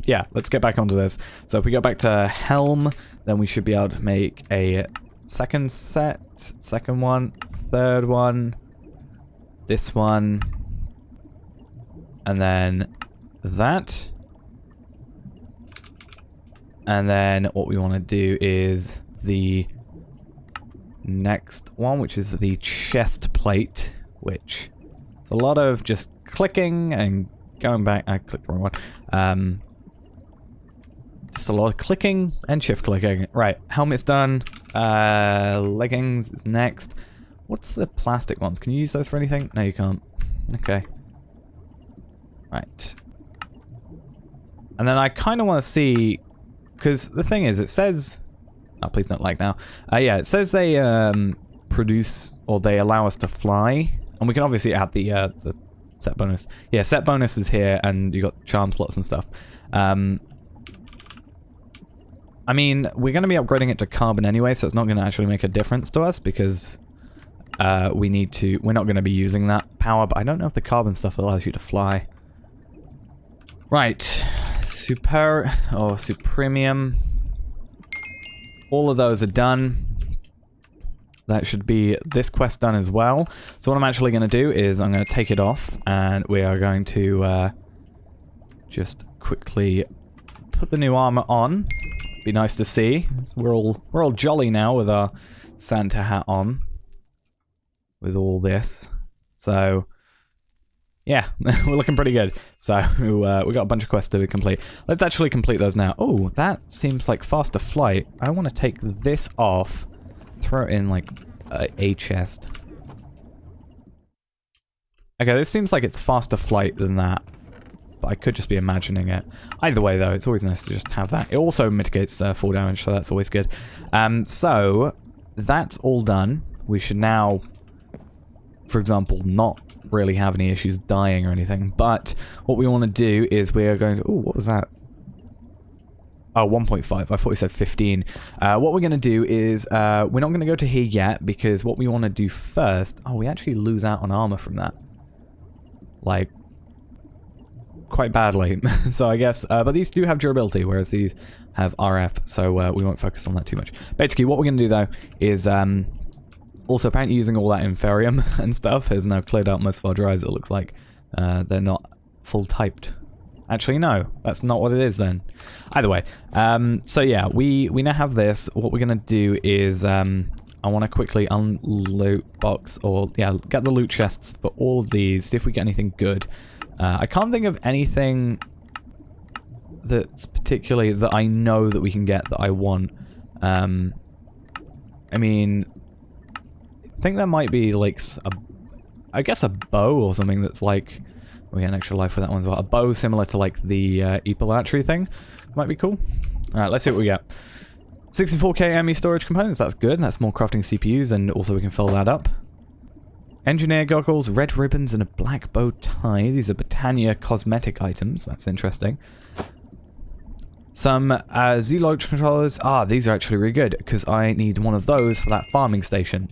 yeah, let's get back onto this. So, if we go back to Helm, then we should be able to make a second set, second one, third one, this one, and then that. And then what we want to do is the next one, which is the chest plate, which... a lot of just clicking and going back. I clicked the wrong one. Just a lot of clicking and shift clicking. Right, helmet's done. Leggings is next. What's the plastic ones? Can you use those for anything? No, you can't. Okay. Right. And then I kind of want to see, because the thing is, it says... oh, please don't like now. Yeah, it says they produce, or they allow us to fly. And we can obviously add the set bonus. Yeah, set bonus is here, and you got charm slots and stuff. I mean, we're going to be upgrading it to carbon anyway, so it's not going to actually make a difference to us, because we're not going to be using that power, but I don't know if the carbon stuff allows you to fly. Right. Supremium. All of those are done. That should be this quest done as well. So what I'm actually going to do is I'm going to take it off, and we are going to just quickly put the new armor on. Be nice to see. So we're all jolly now with our Santa hat on, with all this. So yeah, we're looking pretty good. So we got a bunch of quests to complete. Let's actually complete those now. Oh, that seems like faster flight. I want to take this off. Throw it in, like, a chest. Okay, this seems like it's faster flight than that. But I could just be imagining it. Either way, though, it's always nice to just have that. It also mitigates fall damage, so that's always good. So, that's all done. We should now, for example, not really have any issues dying or anything. But what we want to do is we are going to... Oh, what was that? Oh, 1.5. I thought we said 15. What we're going to do is, we're not going to go to here yet, because what we want to do first... Oh, we actually lose out on armor from that. Like, quite badly. So I guess, but these do have durability, whereas these have RF, so we won't focus on that too much. Basically, what we're going to do, though, is, also apparently using all that Inferium and stuff has now cleared out most of our drives, it looks like. They're not full-typed. Actually, no. That's not what it is, then. Either way. So, yeah, we now have this. What we're going to do is, I want to quickly unloot box, or, yeah, get the loot chests for all of these, see if we get anything good. I can't think of anything that's particularly that I know that we can get that I want. I mean, I think there might be, like, I guess a bow or something that's, like... We get an extra life for that one as well. A bow similar to, like, the epilatry thing. Might be cool. Alright, let's see what we get. 64k ME storage components, that's good. That's more crafting CPUs, and also we can fill that up. Engineer goggles, red ribbons, and a black bow tie. These are Britannia cosmetic items. That's interesting. Some Z-Lodge controllers. Ah, these are actually really good, because I need one of those for that farming station.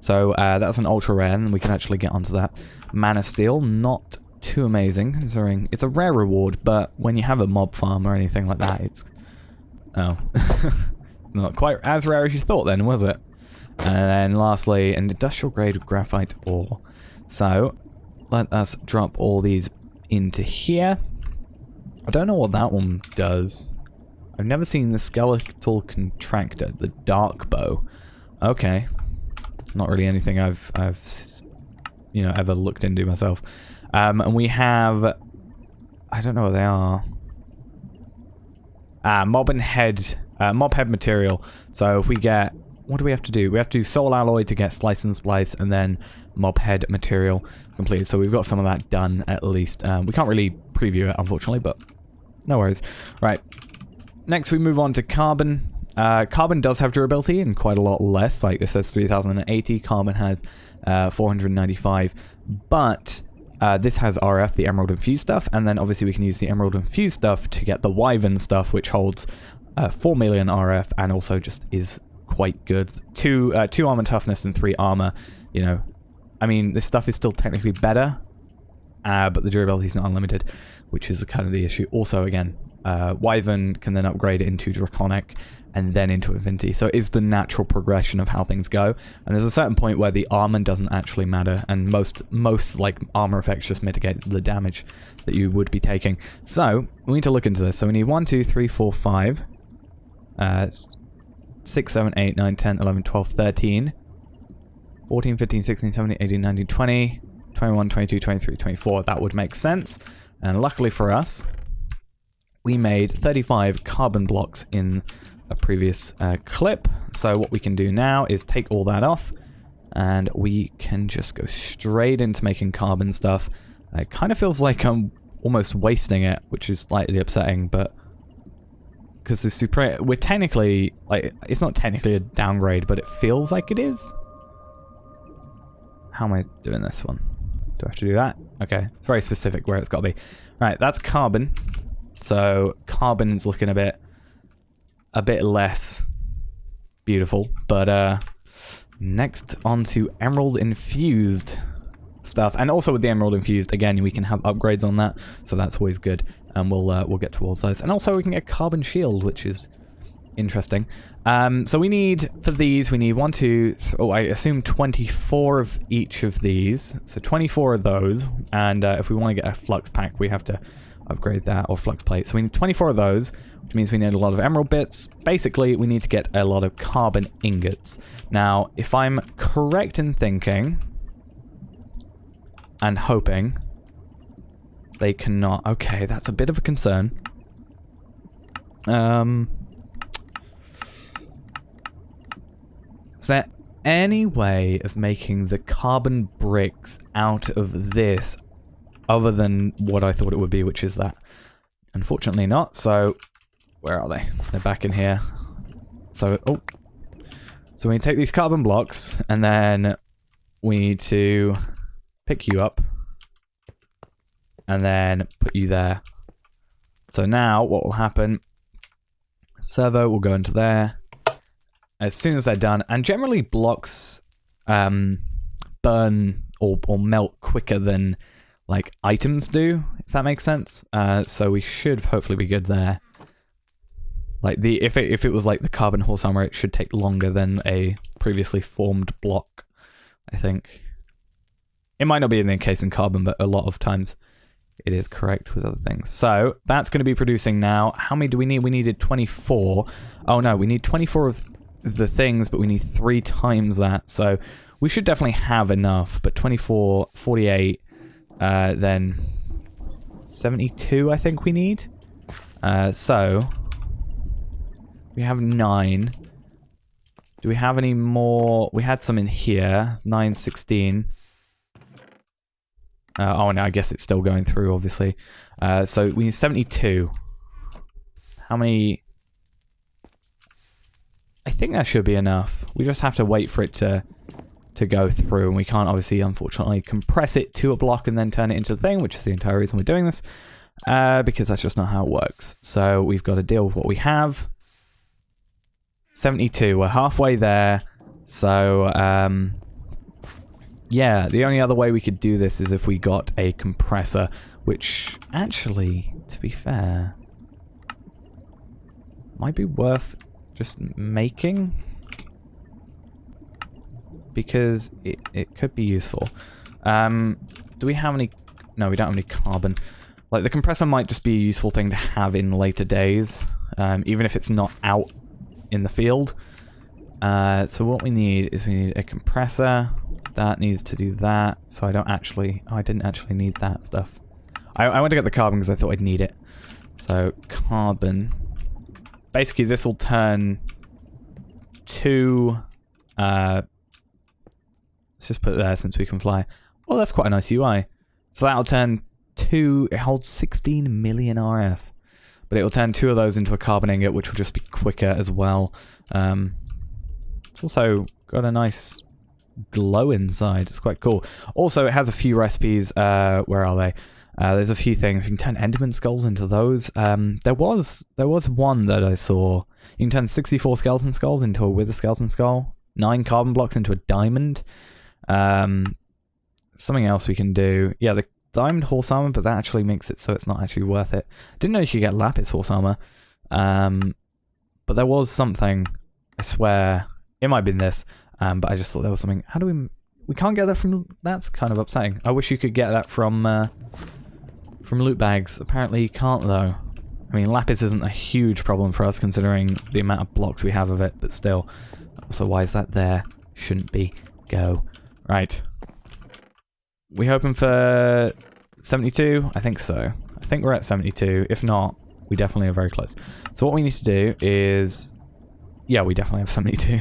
So, that's an ultra rare, and we can actually get onto that. Mana Steel, not too amazing, considering it's a rare reward, but when you have a mob farm or anything like that, it's... Oh. Not quite as rare as you thought then, was it? And then lastly, an industrial grade graphite ore. So, let us drop all these into here. I don't know what that one does. I've never seen the skeletal contractor, the dark bow. Okay. Not really anything I've you know, ever looked into myself. And we have... I don't know what they are. Mob head material. So if we get... What do we have to do? We have to do soul alloy to get slice and splice, and then mob head material completed. So we've got some of that done, at least. We can't really preview it, unfortunately, but no worries. Right. Next we move on to carbon. Carbon does have durability, and quite a lot less. Like this says 3080, carbon has 495. But this has RF, the Emerald Infused stuff, and then obviously we can use the Emerald Infused stuff to get the Wyvern stuff, which holds 4 million RF, and also just is quite good. 2 armor toughness and 3 armor, you know. I mean, this stuff is still technically better, but the durability is not unlimited, which is kind of the issue. Also, again, Wyvern can then upgrade into Draconic, and then into Infinity. So it is the natural progression of how things go. And there's a certain point where the armor doesn't actually matter, and most like armor effects just mitigate the damage that you would be taking. So we need to look into this. So we need 1, 2, 3, 4, 5, 6, 7, 8, 9, 10, 11, 12, 13, 14, 15, 16, 17, 18, 19, 20, 21, 22, 23, 24. That would make sense. And luckily for us, we made 35 carbon blocks in a previous clip. So what we can do now is take all that off, and we can just go straight into making carbon stuff. It kind of feels like I'm almost wasting it, which is slightly upsetting, but because the we're technically, like, it's not technically a downgrade, but it feels like it is. How am I doing this one? Do I have to do that? Okay, it's very specific where it's got to be. Right, that's carbon. So carbon's looking a bit less beautiful, but next on to Emerald Infused. stuff. And also with the Emerald Infused, again, we can have upgrades on that, so that's always good. And we'll get towards those. And also we can get Carbon Shield, which is interesting. So we need, for these, we need 1, 2, I assume 24 of each of these. So 24 of those. And if we want to get a Flux Pack, we have to upgrade that, or Flux Plate. So we need 24 of those, which means we need a lot of Emerald Bits. Basically, we need to get a lot of Carbon Ingots. Now, if I'm correct in thinking, and hoping, they cannot... Okay, that's a bit of a concern. Is there any way of making the carbon bricks out of this other than what I thought it would be, which is that? Unfortunately not, so where are they? They're back in here. So, so we take these carbon blocks, and then we need to pick you up, and then put you there. So now, what will happen, servo will go into there, as soon as they're done, and generally blocks burn or melt quicker than like items do, if that makes sense. So we should hopefully be good there. Like if it was like the carbon horse armor, it should take longer than a previously formed block, I think. It might not be the case in carbon, but a lot of times it is correct with other things. So that's going to be producing now. How many do we need? We needed 24. Oh no, we need 24 of the things, but we need 3 times that. So we should definitely have enough, but 24, 48, then 72 I think we need. So we have 9. Do we have any more? We had some in here. 9, 16. Oh, no, I guess it's still going through, obviously. So we need 72. How many? I think that should be enough. We just have to wait for it to go through, and we can't obviously, unfortunately, compress it to a block and then turn it into a thing, which is the entire reason we're doing this, because that's just not how it works. So we've got to deal with what we have. 72, we're halfway there. So, yeah, the only other way we could do this is if we got a compressor, which actually, to be fair, might be worth just making, because it could be useful. Do we have any? No, we don't have any carbon. Like, the compressor might just be a useful thing to have in later days, even if it's not out in the field. So what we need is we need a compressor. That needs to do that. So I don't actually... Oh, I didn't actually need that stuff. I went to get the carbon because I thought I'd need it. So carbon. Basically, this will turn 2... let's just put it there since we can fly. Well, that's quite a nice UI. So that'll turn 2... It holds 16 million RF. But it will turn 2 of those into a carbon ingot, which will just be quicker as well. It's also got a nice glow inside. It's quite cool. Also, it has a few recipes. Where are they? There's a few things. You can turn Enderman skulls into those. There was one that I saw. You can turn 64 skeleton skulls into a wither skeleton skull. 9 carbon blocks into a diamond. Something else we can do. Yeah, the diamond horse armor, but that actually makes it so it's not actually worth it. Didn't know you could get lapis horse armor. But there was something. I swear. It might have been this. But I just thought there was something. How do we... We can't get that from... That's kind of upsetting. I wish you could get that from loot bags. Apparently you can't, though. I mean, lapis isn't a huge problem for us, considering the amount of blocks we have of it, but still. Also, why is that there? Shouldn't be. Go. Right. We hoping for 72? I think so. I think we're at 72. If not, we definitely are very close. So what we need to do is... Yeah, we definitely have 72.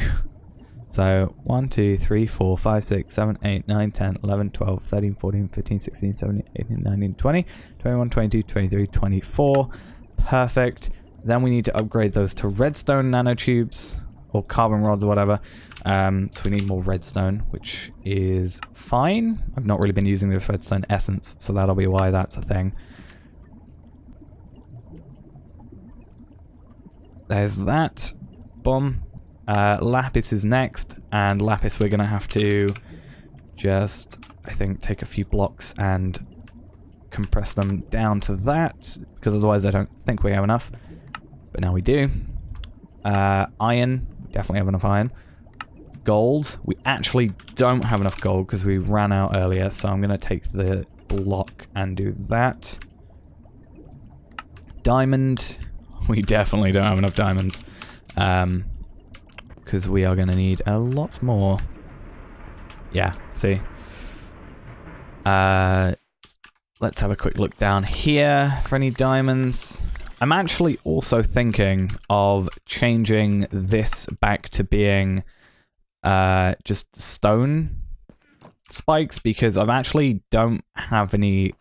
So 1, 2, 3, 4, 5, 6, 7, 8, 9, 10, 11, 12, 13, 14, 15, 16, 17, 18, 19, 20, 21, 22, 23, 24. Perfect. Then we need to upgrade those to redstone nanotubes or carbon rods or whatever. So we need more redstone, which is fine. I've not really been using the redstone essence, so that'll be why that's a thing. There's that. Boom. Lapis is next, and lapis we're going to have to just I think, take a few blocks and compress them down to that, because otherwise I don't think we have enough. But now we do. Iron, definitely have enough iron. Gold, we actually don't have enough gold because we ran out earlier, so I'm going to take the block and do that. Diamond, we definitely don't have enough diamonds, because we are going to need a lot more. Yeah, see? Let's have a quick look down here for any diamonds. I'm actually also thinking of changing this back to being just stone spikes, because I've actually don't have any...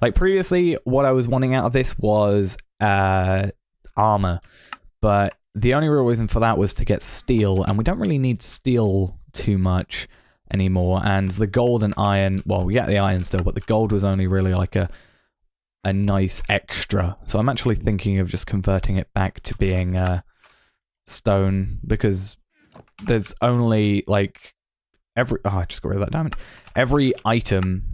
Like previously, what I was wanting out of this was armor, but the only real reason for that was to get steel, and we don't really need steel too much anymore. And the gold and iron, well, we get the iron still, but the gold was only really like a nice extra. So I'm actually thinking of just converting it back to being stone, because there's only like every... Oh, I just got rid of that diamond. Every item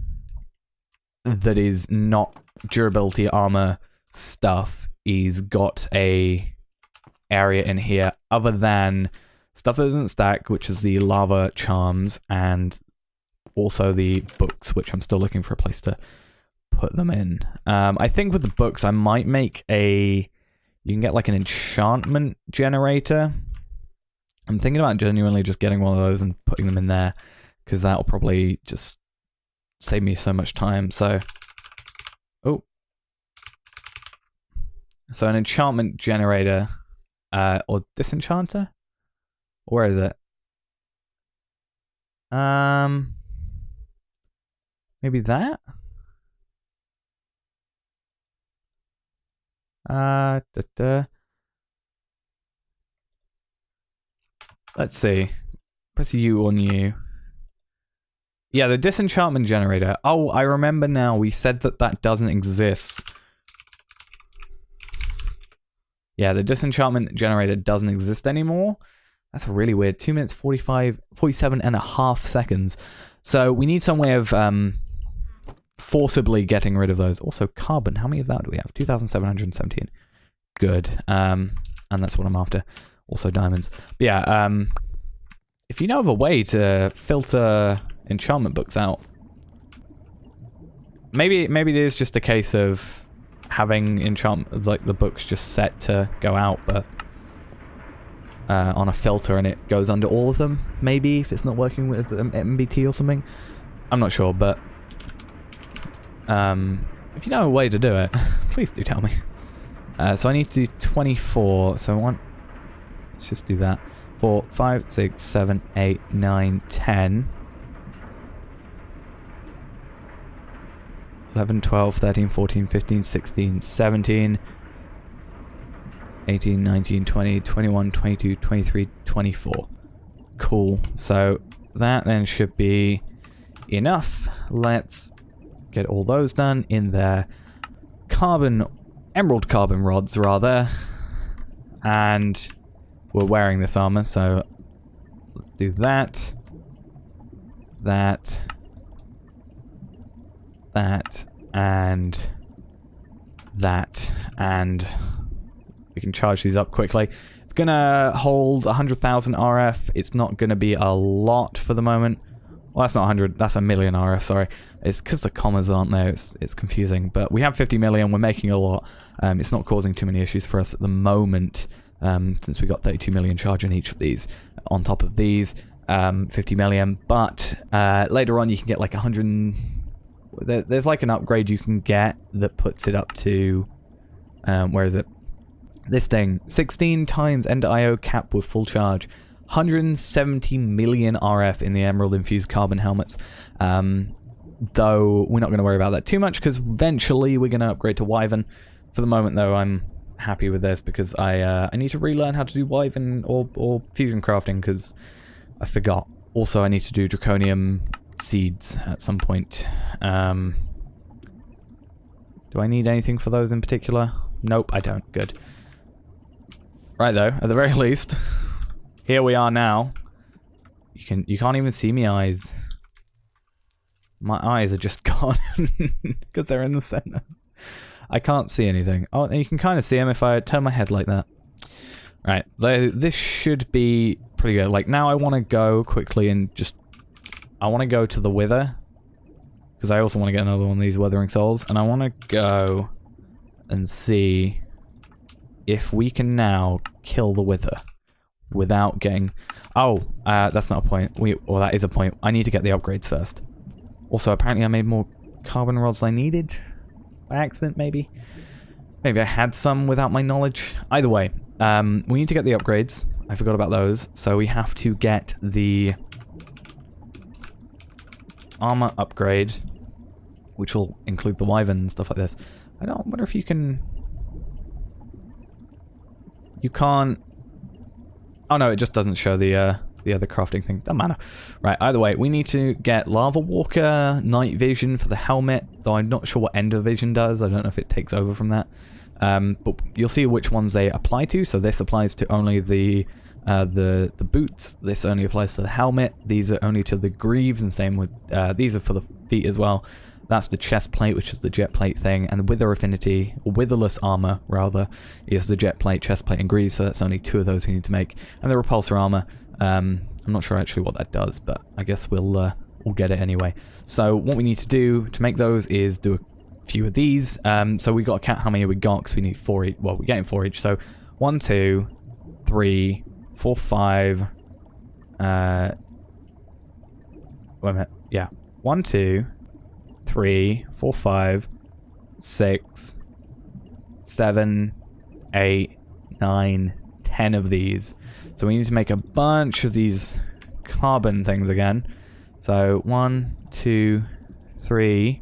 that is not durability armor stuff is got a area in here other than stuff that doesn't stack, which is the lava charms, and also the books, which I'm still looking for a place to put them in. I think with the books I might make a... You can get like an enchantment generator. I'm thinking about genuinely just getting one of those and putting them in there, because that'll probably just save me so much time. So, oh, so an enchantment generator, or disenchanter. Where is it? Maybe that. Let's see. Press U on you. Yeah, the disenchantment generator. Oh, I remember now. We said that that doesn't exist. Yeah, the disenchantment generator doesn't exist anymore. That's really weird. 2 minutes, 47 and a half seconds. So we need some way of forcibly getting rid of those. Also, carbon. How many of that do we have? 2,717. Good. And that's what I'm after. Also, diamonds. But yeah, if you know of a way to filter enchantment books out, maybe it is just a case of having like the books just set to go out, but on a filter, and it goes under all of them. Maybe if it's not working with MBT or something, I'm not sure. But if you know a way to do it, please do tell me. So I need to do 24. So I want. Let's just do that. 4, 5, 6, 7, 8, 9, 10. 11, 12, 13, 14, 15, 16, 17, 18, 19, 20, 21, 22, 23, 24. Cool. So that then should be enough. Let's get all those done in their emerald carbon rods, rather. And we're wearing this armor, so let's do that. That, and that, and we can charge these up quickly. It's gonna hold 100,000 RF. It's not gonna be a lot for the moment. Well, that's not 100, that's a million RF, sorry. It's because the commas aren't there, it's confusing. But we have 50 million, we're making a lot. It's not causing too many issues for us at the moment, since we got 32 million charge in each of these. On top of these, 50 million. But later on you can get like 100... There's like an upgrade you can get that puts it up to... where is it? This thing. 16 times End IO cap with full charge. 170 million RF in the Emerald Infused Carbon helmets. Though we're not going to worry about that too much, because eventually we're going to upgrade to Wyvern. For the moment, though, I'm happy with this, because I need to relearn how to do Wyvern or fusion crafting, because I forgot. Also, I need to do Draconium Seeds at some point. Do I need anything for those in particular? Nope, I don't. Good. Right, though, at the very least, here we are now. You can't even see me eyes. My eyes are just gone because they're in the center. I can't see anything. Oh, you can kind of see them if I turn my head like that. Right, this should be pretty good. Like, now I want to go quickly and just... I want to go to the Wither. Because I also want to get another one of these Withering Souls. And I want to go and see if we can now kill the Wither without getting... Oh, that's not a point. Well, that is a point. I need to get the upgrades first. Also, apparently I made more carbon rods than I needed. By accident, maybe. Maybe I had some without my knowledge. Either way, we need to get the upgrades. I forgot about those. So we have to get the armor upgrade, which will include the wyvern and stuff like this. I don't wonder if you can... You can't... Oh no, it just doesn't show the other crafting thing. Doesn't matter. Right, either way, we need to get Lava Walker, Night Vision for the helmet, though I'm not sure what Ender Vision does. I don't know if it takes over from that. But you'll see which ones they apply to. So this applies to only the boots. This only applies to the helmet. These are only to the greaves, and same with these are for the feet as well. That's the chest plate, which is the jet plate thing, and the Wither Affinity, or Witherless Armor, rather, is the jet plate, chest plate, and greaves, so that's only 2 of those we need to make. And the Repulsor Armor, I'm not sure actually what that does, but I guess we'll get it anyway. So what we need to do to make those is do a few of these. So we got to count how many we got, because we need 4 each. Well, we're getting 4 each, so 1, 2, 3, 4, 5, wait a minute, yeah, 1, 2, 3, 4, 5, 6, 7, 8, 9, 10 of these. So we need to make a bunch of these carbon things again. So 1, 2, 3,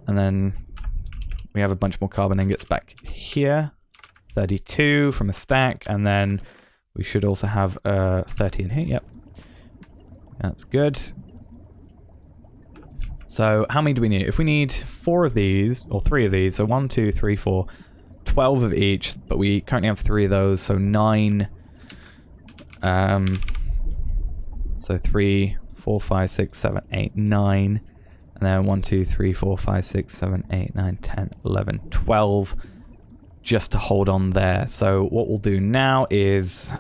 and then we have a bunch more carbon ingots back here. 32 from a stack, and then we should also have 30 in here. Yep, that's good. So how many do we need? If we need 4 of these, or 3 of these, so 1, 2, 3, 4, 12 of each, but we currently have 3 of those, so 9. So 3, 4, 5, 6, 7, 8, 9. And then 1, 2, 3, 4, 5, 6, 7, 8, 9, 10, 11, 12. Just to hold on there. So what we'll do now is...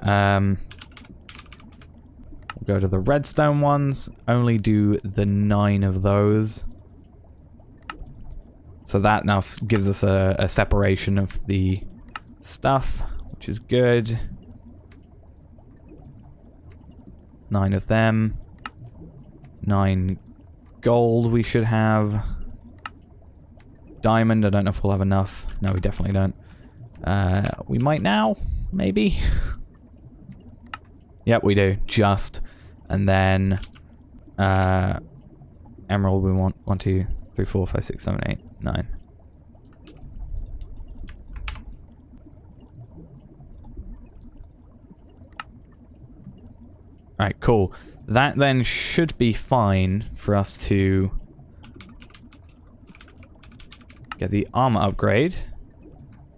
We'll go to the redstone ones, only do the 9 of those. So that now gives us a separation of the stuff, which is good. 9 of them. 9 gold we should have. Diamond, I don't know if we'll have enough. No, we definitely don't. We might now, maybe. Yep, we do, just. And then emerald we want 1, 2, 3, 4, 5, 6, 7, 8, 9. Alright, cool. That then should be fine for us to get the armor upgrade.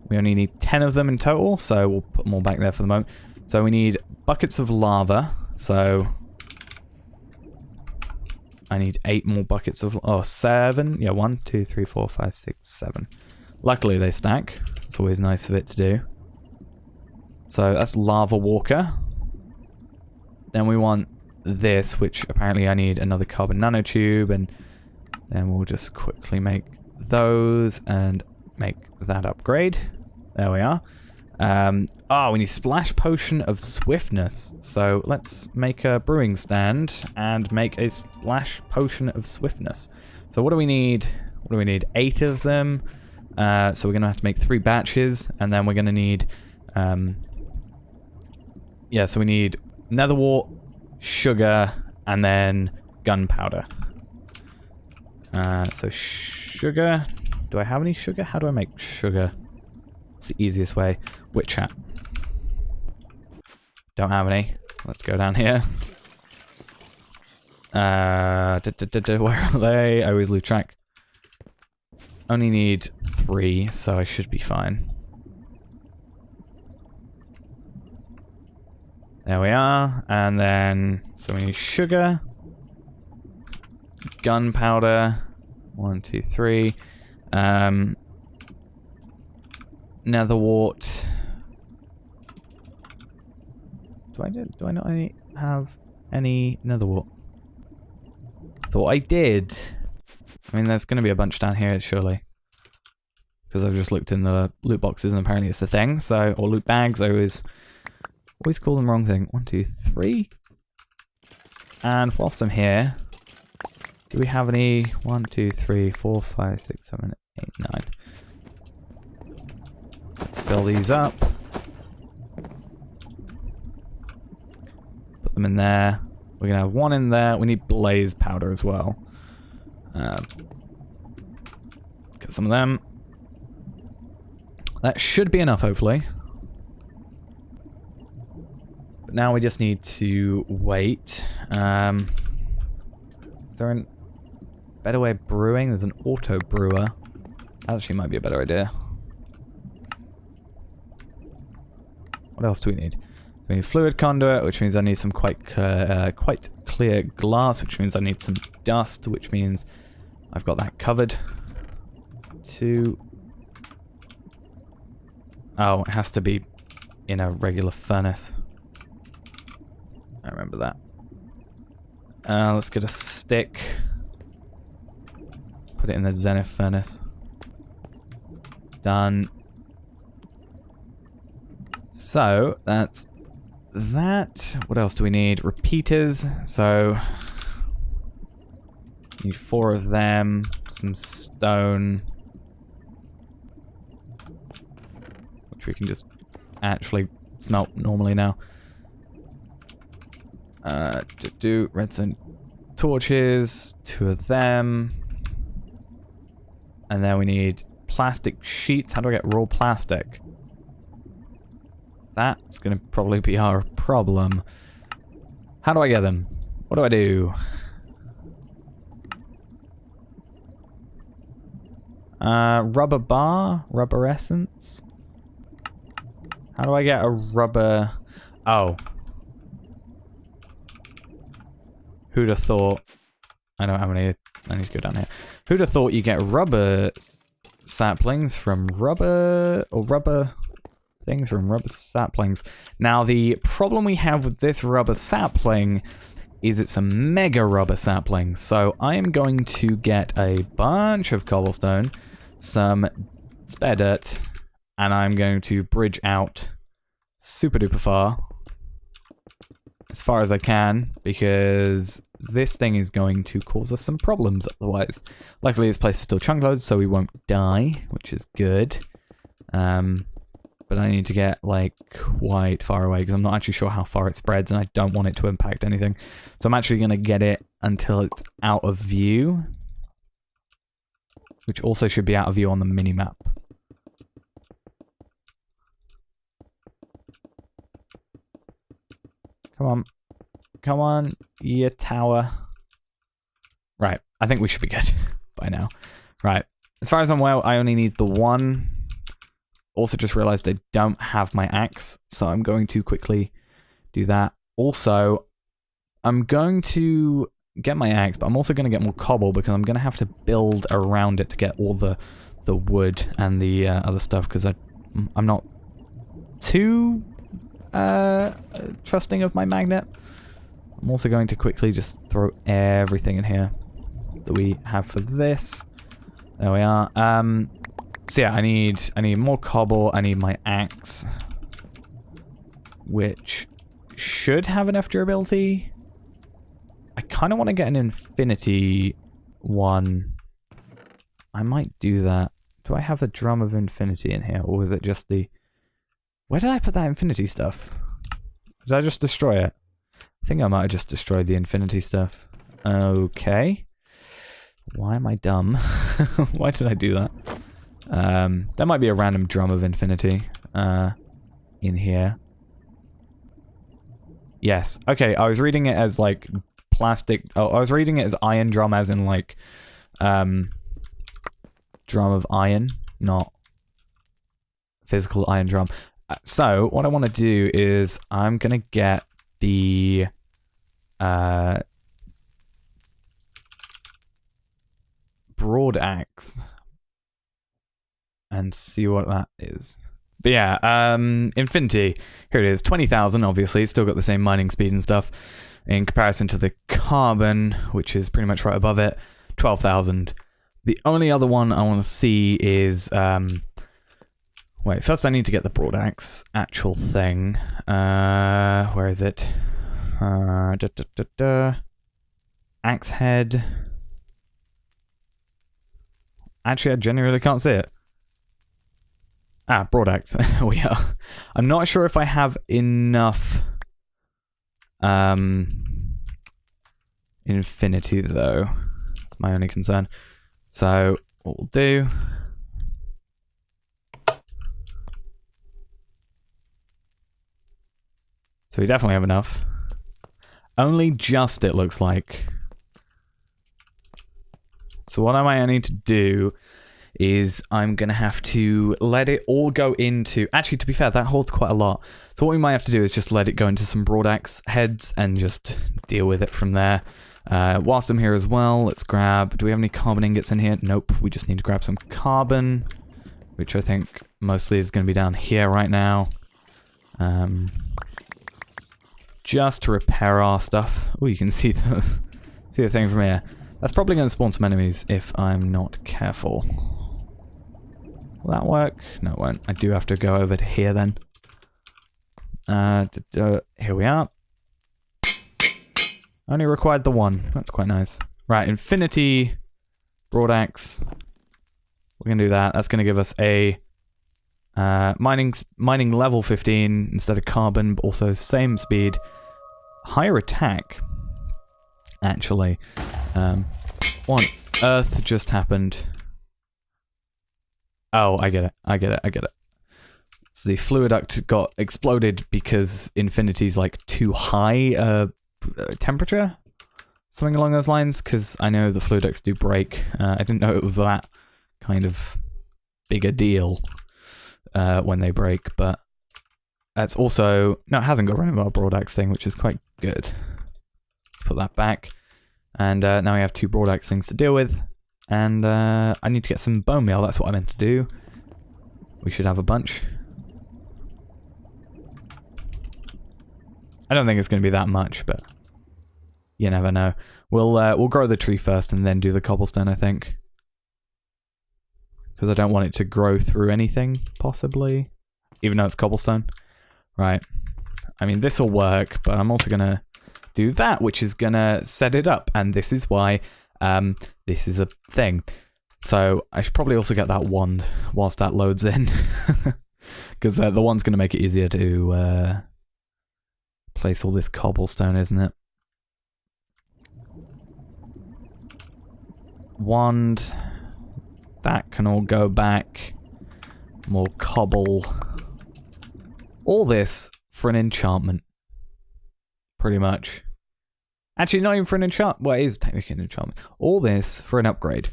We only need 10 of them in total, so we'll put them all back there for the moment. So we need buckets of lava, so I need 8 more buckets of... Oh, 7. Yeah, 1, 2, 3, 4, 5, 6, 7. Luckily they stack. It's always nice of it to do. So that's Lava Walker. Then we want this, which apparently I need another carbon nanotube, and then we'll just quickly make those and make that upgrade. There we are. Oh, we need Splash Potion of Swiftness. So let's make a brewing stand and make a Splash Potion of Swiftness. So what do we need? What do we need? 8 of them. So we're going to have to make 3 batches, and then we're going to need... yeah, so we need nether wart, sugar, and then gunpowder. So sugar... Do I have any sugar? How do I make sugar? What's the easiest way? Wit chat. Don't have any. Let's go down here. Where are they? I always lose track. Only need 3, so I should be fine. There we are. And then, so we need sugar, gunpowder. 1, 2, 3. Nether wart. Do I not have any nether wart? Thought I did. I mean, there's going to be a bunch down here, surely. Because I've just looked in the loot boxes and apparently it's a thing. So, or loot bags, I always call them wrong thing. 1, 2, 3. And whilst I'm here, do we have any? 1, 2, 3, 4, 5, 6, 7, 8, 9. Let's fill these up. Put them in there. We're going to have one in there. We need blaze powder as well. Get some of them. That should be enough, hopefully. But now we just need to wait. Is there a better way of brewing? There's an auto brewer. That actually might be a better idea. What else do we need? We need fluid conduit, which means I need some quite clear glass, which means I need some dust, which means I've got that covered. 2. Oh, it has to be in a regular furnace. I remember that. Let's get a stick. Put it in the zenith furnace. Done. So, that's that. What else do we need? Repeaters. So, need 4 of them. Some stone. Which we can just actually smelt normally now. Do redstone torches. 2 of them. And then we need plastic sheets. How do I get raw plastic? That's going to probably be our problem. How do I get them? What do I do? Rubber bar? Rubber essence? How do I get a rubber... Oh. Who'd have thought... I don't have any... I need to go down here. Who'd have thought you get rubber saplings from rubber... Or rubber... things from rubber saplings. Now, the problem we have with this rubber sapling is it's a mega rubber sapling. So I am going to get a bunch of cobblestone, some spare dirt, and I'm going to bridge out super duper far. As far as I can, because this thing is going to cause us some problems otherwise. Luckily, this place is still chunk loads, so we won't die, which is good. But I need to get, like, quite far away, because I'm not actually sure how far it spreads, and I don't want it to impact anything. So I'm actually going to get it until it's out of view. Which also should be out of view on the mini-map. Come on. Come on, you tower. Right, I think we should be good by now. Right, as far as I'm aware, I only need the one. Also just realized I don't have my axe, so I'm going to quickly do that. Also, I'm going to get my axe, but I'm also going to get more cobble because I'm going to have to build around it to get all the wood and the other stuff, because I'm not too trusting of my magnet. I'm also going to quickly just throw everything in here that we have for this. There we are. So yeah, I need more cobble. I need my axe, which should have enough durability. I kind of want to get an infinity one. I might do that. Do I have the drum of infinity in here, or is it just the... Where did I put that infinity stuff? Did I just destroy it? I think I might have just destroyed the infinity stuff. Okay. Why am I dumb? Why did I do that? There might be a random drum of infinity in here. Yes. Okay, I was reading it as like plastic. Oh, I was reading it as iron drum, as in like drum of iron, not physical iron drum. So what I want to do is I'm gonna get the broad axe and see what that is. But yeah, Infinity, here it is, 20,000, obviously, it's still got the same mining speed and stuff, in comparison to the Carbon, which is pretty much right above it, 12,000. The only other one I want to see is, wait, first I need to get the broad axe actual thing. Where is it? Axe head. Actually, I genuinely can't see it. Ah, broad axe. There we are. I'm not sure if I have enough infinity though. That's my only concern. So what we'll do, so we definitely have enough. Only just, it looks like. So what I might need to do is I'm going to have to let it all go into... Actually, to be fair, that holds quite a lot. So what we might have to do is just let it go into some broad axe heads and just deal with it from there. Whilst I'm here as well, let's grab... Do we have any carbon ingots in here? Nope, we just need to grab some carbon, which I think mostly is going to be down here right now. Just to repair our stuff. Oh, you can see the thing from here. That's probably going to spawn some enemies if I'm not careful. Will that work? No, it won't. I do have to go over to here then. Here we are. Only required the one. That's quite nice. Right, Infinity broad axe. We're going to do that. That's going to give us a mining level 15 instead of carbon, but also same speed. Higher attack, actually. What on earth just happened? Oh, I get it. So the fluid duct got exploded because Infinity's like too high temperature? Something along those lines, because I know the fluid ducts do break. I didn't know it was that kind of big a deal when they break, but that's also... No, it hasn't got rid of our broad axe thing, which is quite good. Let's put that back. And now we have two broad axe things to deal with. And I need to get some bone meal, that's what I meant to do. We should have a bunch. I don't think it's going to be that much, but you never know. We'll grow the tree first and then do the cobblestone, I think. Because I don't want it to grow through anything, possibly. Even though it's cobblestone. Right. I mean, this will work, but I'm also going to do that, which is going to set it up. And this is why this is a thing. So I should probably also get that wand whilst that loads in. Because the wand's going to make it easier to place all this cobblestone, isn't it? Wand. That can all go back. More cobble. All this for an enchantment. Pretty much. Actually, not even for an enchantment. Well, it is technically an enchantment. All this for an upgrade.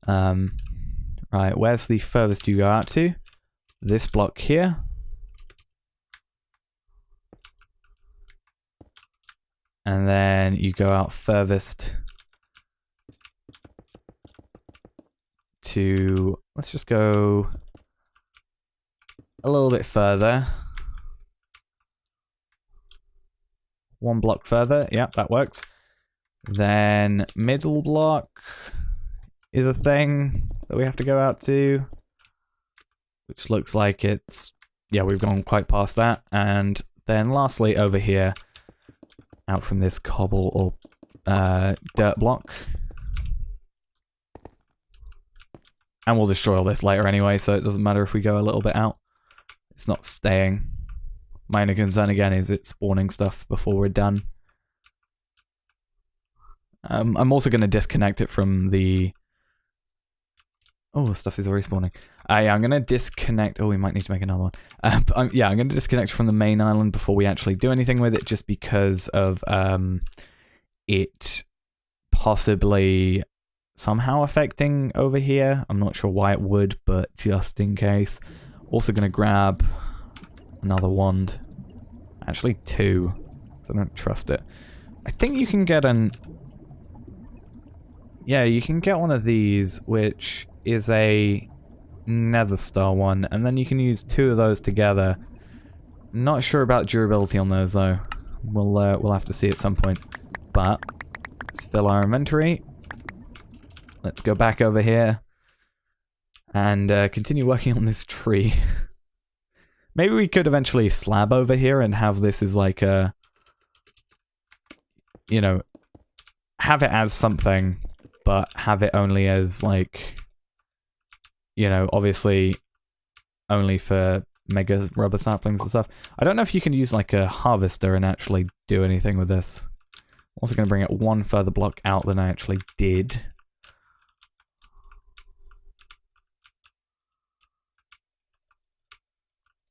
Right, where's the furthest you go out to? This block here. And then you go out furthest to... Let's just go a little bit further. One block further. Yep, that works. Then middle block is a thing that we have to go out to, which looks like it's... Yeah, we've gone quite past that. And then lastly, over here, out from this cobble or dirt block. And we'll destroy all this later anyway, so it doesn't matter if we go a little bit out. It's not staying. My only concern again is it's spawning stuff before we're done. I'm also going to disconnect it from the... Oh, stuff is already spawning. Yeah, I'm going to disconnect... Oh, we might need to make another one. Yeah, I'm going to disconnect from the main island before we actually do anything with it, just because of it possibly somehow affecting over here. I'm not sure why it would, but just in case. Also going to grab another wand. Actually, two. I don't trust it. I think you can get an... Yeah, you can get one of these, which is a Nether Star one, and then you can use 2 of those together. Not sure about durability on those though. We'll have to see at some point. But let's fill our inventory. Let's go back over here and continue working on this tree. Maybe we could eventually slab over here and have this as like a, you know, have it as something, but have it only as like, you know, obviously only for mega rubber saplings and stuff. I don't know if you can use like a harvester and actually do anything with this. Also going to bring it 1 further block out than I actually did.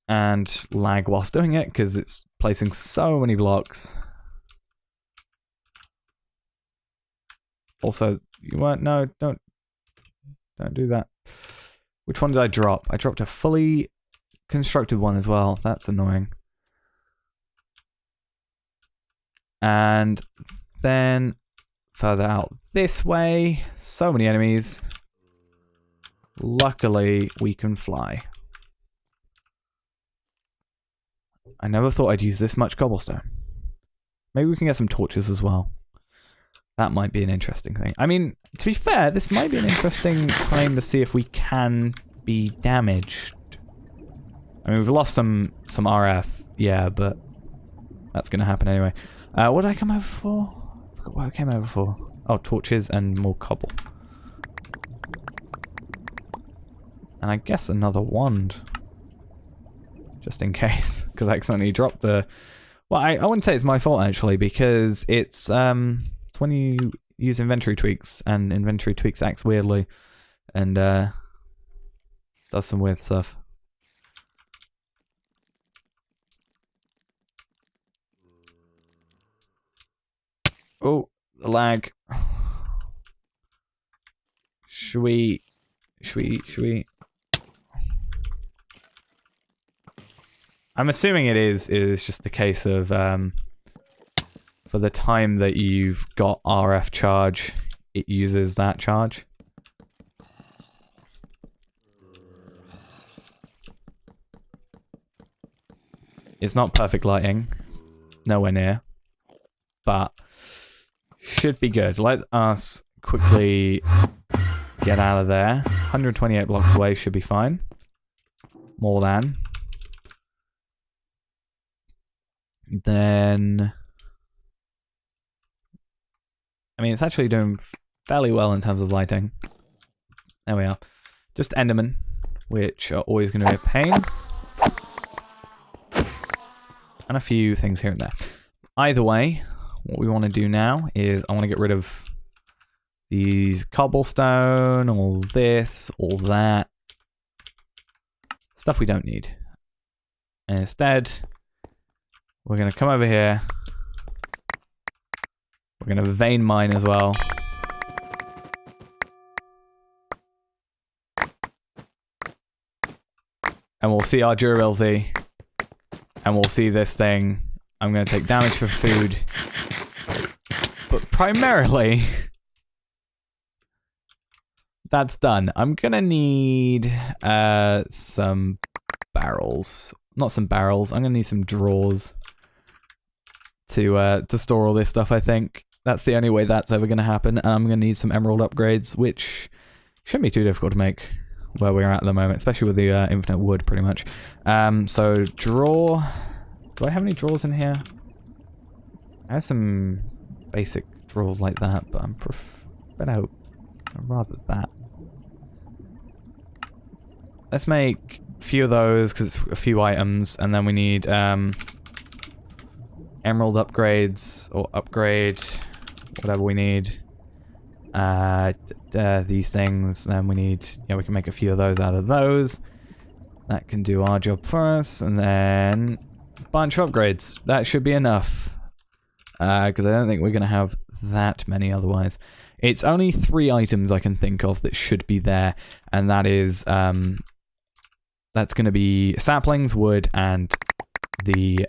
And lag whilst doing it because it's placing so many blocks. Also, you weren't, no, don't do that. Which one did I drop? I dropped a fully constructed one as well. That's annoying. And then further out this way, so many enemies. Luckily, we can fly. I never thought I'd use this much cobblestone. Maybe we can get some torches as well. That might be an interesting thing. I mean, to be fair, this might be an interesting claim to see if we can be damaged. I mean, we've lost some RF, yeah, but that's going to happen anyway. What did I come over for? I forgot what I came over for. Oh, torches and more cobble. And I guess another wand. Just in case, because I accidentally dropped the... Well, I wouldn't say it's my fault, actually, because it's when you use inventory tweaks, and inventory tweaks acts weirdly, and does some weird stuff. Oh, the lag. Should we... I'm assuming it is just a case of, for the time that you've got RF charge, it uses that charge. It's not perfect lighting. Nowhere near. But should be good. Let us quickly get out of there. 128 blocks away should be fine. More than. Then... I mean, it's actually doing fairly well in terms of lighting. There we are. Just Endermen, which are always going to be a pain. And a few things here and there. Either way, what we want to do now is I want to get rid of these cobblestone, all this, all that. Stuff we don't need. And instead, we're going to come over here. We're going to vein mine as well. And we'll see our durability. And we'll see this thing. I'm going to take damage for food. But primarily... that's done. I'm going to need some barrels. Not some barrels. I'm going to need some drawers to store all this stuff, I think. That's the only way that's ever going to happen. And I'm going to need some emerald upgrades, which shouldn't be too difficult to make where we're at the moment, especially with the infinite wood, pretty much. So, drawer. Do I have any drawers in here? I have some basic drawers like that, but I'm I'd rather that. Let's make a few of those, because it's a few items, and then we need emerald upgrades, or upgrade, whatever we need. These things, then we need, yeah, we can make a few of those out of those. That can do our job for us, and then a bunch of upgrades. That should be enough, because I don't think we're going to have that many otherwise. It's only 3 items I can think of that should be there, and that is, that's going to be saplings, wood, and the,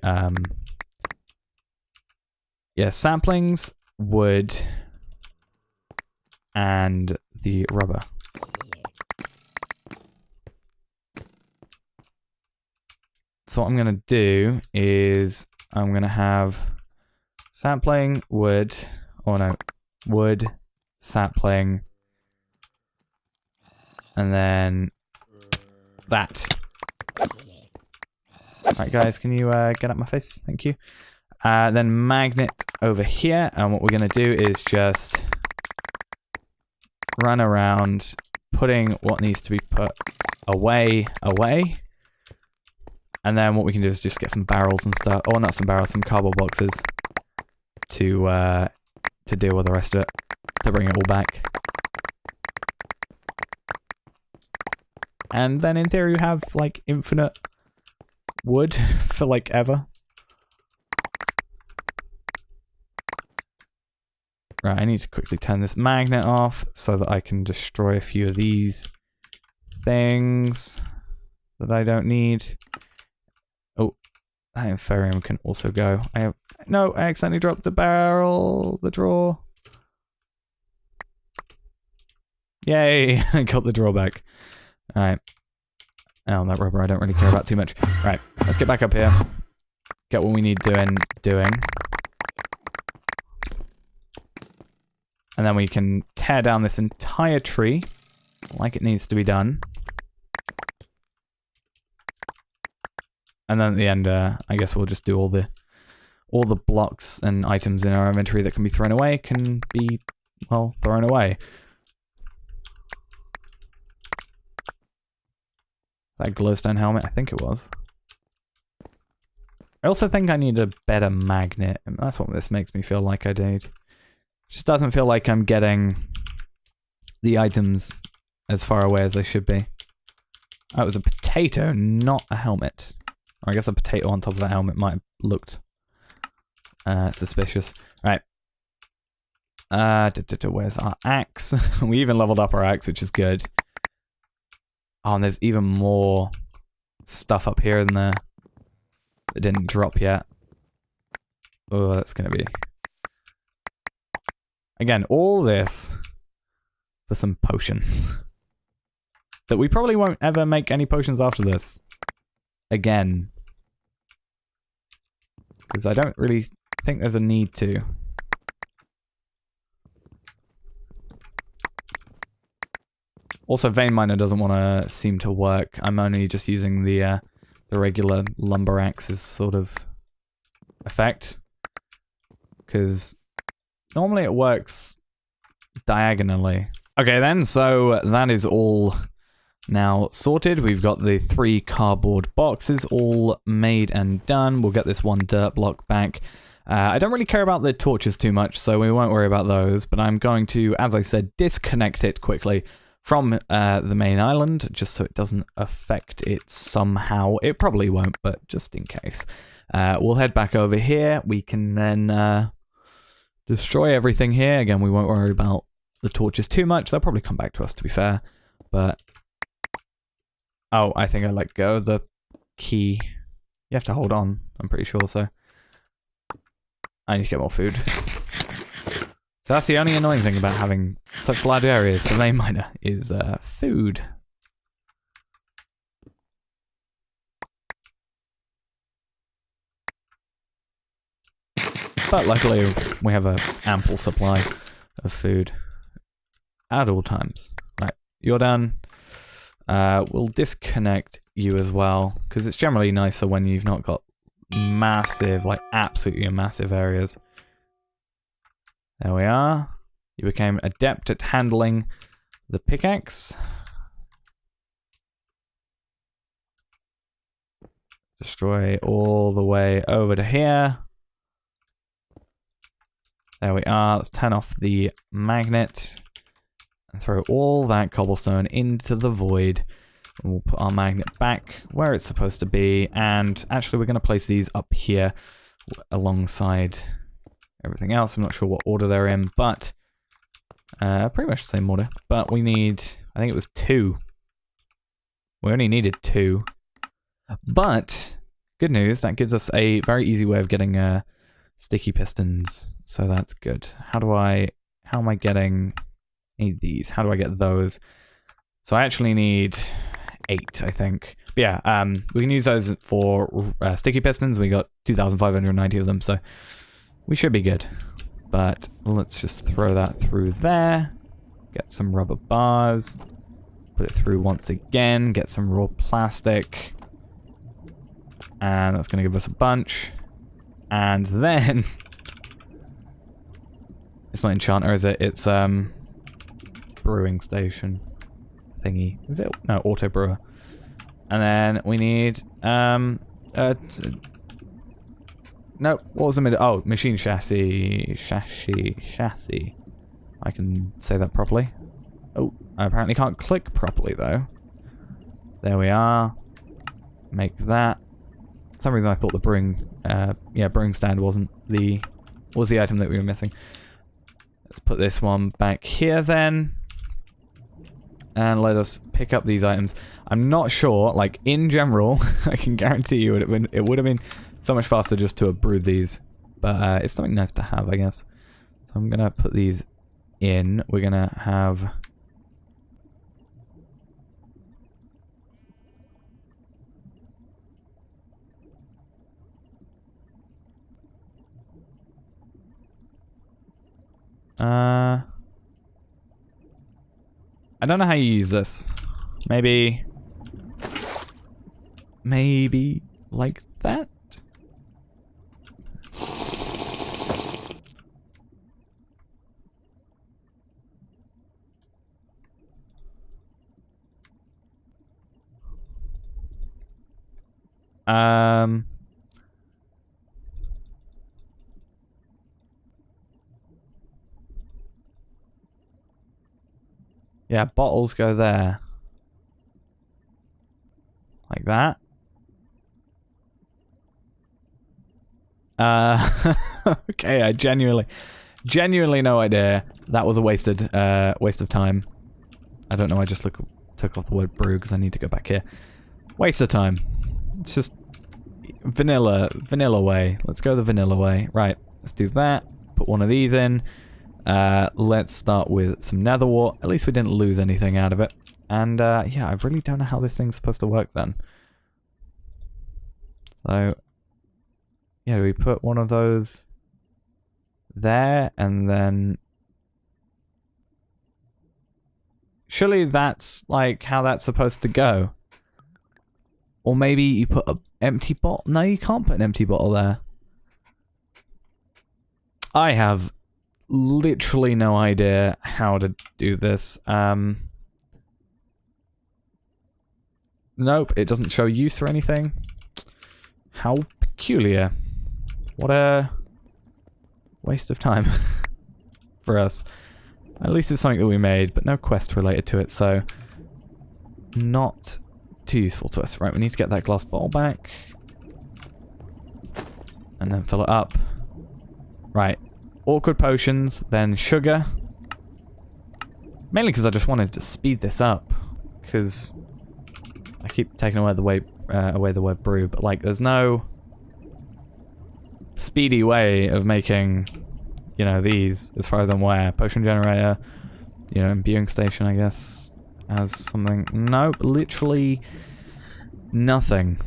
yeah, saplings, wood, and the rubber. So what I'm going to do is I'm going to have sapling, wood, or no, wood, sapling, and then that. Alright guys, can you get up my face? Thank you. Then magnet over here, and what we're going to do is just run around putting what needs to be put away. And then what we can do is just get some barrels and stuff, or not some barrels, some cardboard boxes to deal with the rest of it, to bring it all back. And then in theory you have like infinite wood for like ever. Right, I need to quickly turn this magnet off so that I can destroy a few of these things that I don't need. Oh, that Inferium can also go. I accidentally dropped the barrel, the drawer. Yay, I got the drawer back. Alright. Oh, that rubber I don't really care about too much. Right, let's get back up here. Get what we need doing. And then we can tear down this entire tree like it needs to be done. And then at the end, I guess we'll just do all the blocks and items in our inventory that can be thrown away can be, well, thrown away. That glowstone helmet, I think it was. I also think I need a better magnet, and that's what this makes me feel like I need. Just doesn't feel like I'm getting the items as far away as they should be. Oh, it was a potato, not a helmet. Or I guess a potato on top of the helmet might have looked suspicious. Right. Where's our axe? We even leveled up our axe, which is good. Oh, and there's even more stuff up here, isn't there? That didn't drop yet. Oh, that's gonna be... Again, all this for some potions. That we probably won't ever make any potions after this. Again. Because I don't really think there's a need to. Also, Vein Miner doesn't want to seem to work. I'm only just using the regular lumber axe's sort of effect. Because normally it works diagonally. Okay then, so that is all now sorted. We've got the 3 cardboard boxes all made and done. We'll get this 1 dirt block back. I don't really care about the torches too much, so we won't worry about those. But I'm going to, as I said, disconnect it quickly from the main island, just so it doesn't affect it somehow. It probably won't, but just in case. We'll head back over here. We can then destroy everything here. Again, we won't worry about the torches too much. They'll probably come back to us, to be fair. But... oh, I think I let go of the key. You have to hold on, I'm pretty sure, so... I need to get more food. So that's the only annoying thing about having such large areas for Vein Miner, is food. But luckily, we have an ample supply of food at all times. Right, you're done. We'll disconnect you as well, because it's generally nicer when you've not got massive, like absolutely massive areas. There we are. You became adept at handling the pickaxe. Destroy all the way over to here. There we are. Let's turn off the magnet and throw all that cobblestone into the void. And we'll put our magnet back where it's supposed to be. And actually, we're going to place these up here alongside everything else. I'm not sure what order they're in, but pretty much the same order. But we need, I think it was 2. We only needed 2. But good news, that gives us a very easy way of getting sticky pistons. So that's good. How am I getting need these. How do I get those? So I actually need 8, I think. But yeah, we can use those for sticky pistons. We got 2,590 of them, so we should be good. But let's just throw that through there. Get some rubber bars. Put it through once again. Get some raw plastic. And that's going to give us a bunch. And then... It's not enchanter, is it? It's brewing station thingy. Is it? No, auto brewer. And then we need no, what was the middle? Oh, machine chassis. Chassis. I can say that properly. Oh, I apparently can't click properly though. There we are. Make that. For some reason I thought the brewing brewing stand was the item that we were missing. Let's put this one back here then. And let us pick up these items. I'm not sure, like in general, I can guarantee you it would have been so much faster just to have brewed these. But it's something nice to have, I guess. So I'm gonna put these in. We're gonna have I don't know how you use this. Maybe like that? Yeah, bottles go there. Like that. Okay, I genuinely no idea. That was a waste of time. I don't know, I just took off the word brew because I need to go back here. Waste of time. It's just vanilla way. Let's go the vanilla way. Right, let's do that. Put one of these in. Let's start with some nether wart. At least we didn't lose anything out of it. And yeah, I really don't know how this thing's supposed to work then. So yeah, we put one of those there and then surely that's like how that's supposed to go. Or maybe you put an empty bottle. No, you can't put an empty bottle there. I have literally no idea how to do this. Nope, it doesn't show use or anything. How peculiar. What a waste of time for us. At least it's something that we made, but no quest related to it, so not too useful to us. Right, we need to get that glass bottle back. And then fill it up. Right. Awkward potions, then sugar. Mainly because I just wanted to speed this up. Because I keep taking away the word brew, but like there's no speedy way of making, you know, these, as far as I'm aware. Potion generator, you know, imbuing station, I guess, has something. Nope, literally nothing.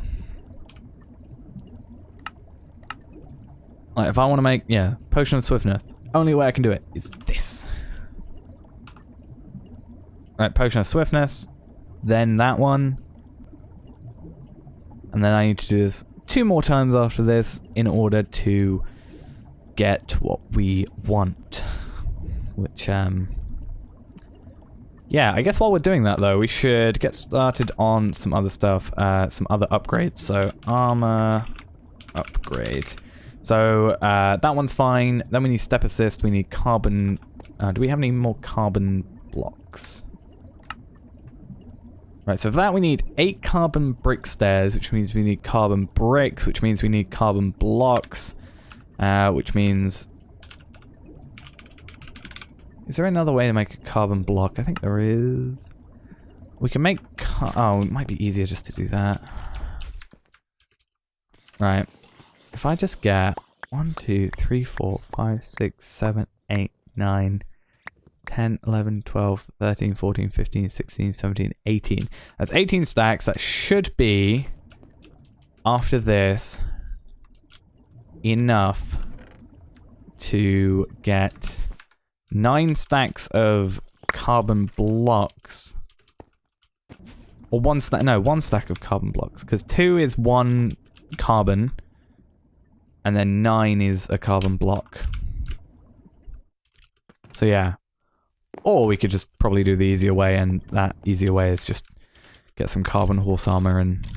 Like, if I want to make, yeah, Potion of Swiftness, only way I can do it is this. Right, Potion of Swiftness, then that one. And then I need to do this 2 more times after this in order to get what we want. Which, yeah, I guess while we're doing that, though, we should get started on some other stuff, some other upgrades. So, armor upgrade. So, that one's fine. Then we need step assist, we need carbon... do we have any more carbon blocks? Right, so for that we need 8 carbon brick stairs, which means we need carbon bricks, which means we need carbon blocks, which means... Is there another way to make a carbon block? I think there is. We can make... Oh, it might be easier just to do that. Right. If I just get 1, 2, 3, 4, 5, 6, 7, 8, 9... 10, 11, 12, 13, 14, 15, 16, 17, 18. That's 18 stacks. That should be, after this, enough to get 9 stacks of carbon blocks. Or 1 stack, no, 1 stack of carbon blocks. Because 2 is 1 carbon, and then 9 is a carbon block. So yeah. Or we could just probably do the easier way, and that easier way is just get some carbon horse armor and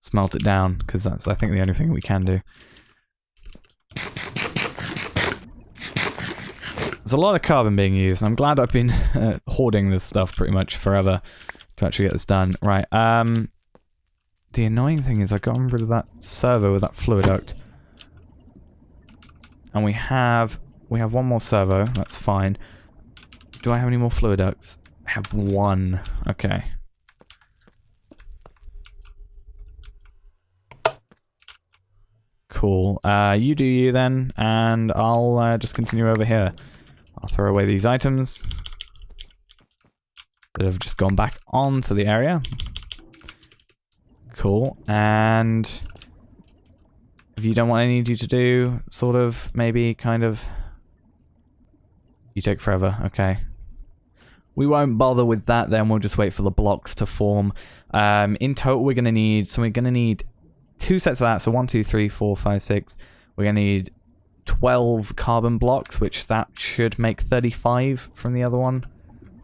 smelt it down, because that's, I think, the only thing we can do. There's a lot of carbon being used, and I'm glad I've been hoarding this stuff pretty much forever to actually get this done. Right, the annoying thing is I've gotten rid of that servo with that fluid duct. And we have 1 more servo, that's fine. Do I have any more fluid ducts? I have 1. Okay. Cool. You do you then, and I'll just continue over here. I'll throw away these items that have just gone back onto the area. Cool. And if you don't want any of you to do, sort of, maybe, kind of... You take forever, okay. We won't bother with that then, we'll just wait for the blocks to form. In total we're gonna need, 2 sets of that, so 1, 2, 3, 4, 5, 6. We're gonna need 12 carbon blocks, which that should make 35 from the other one.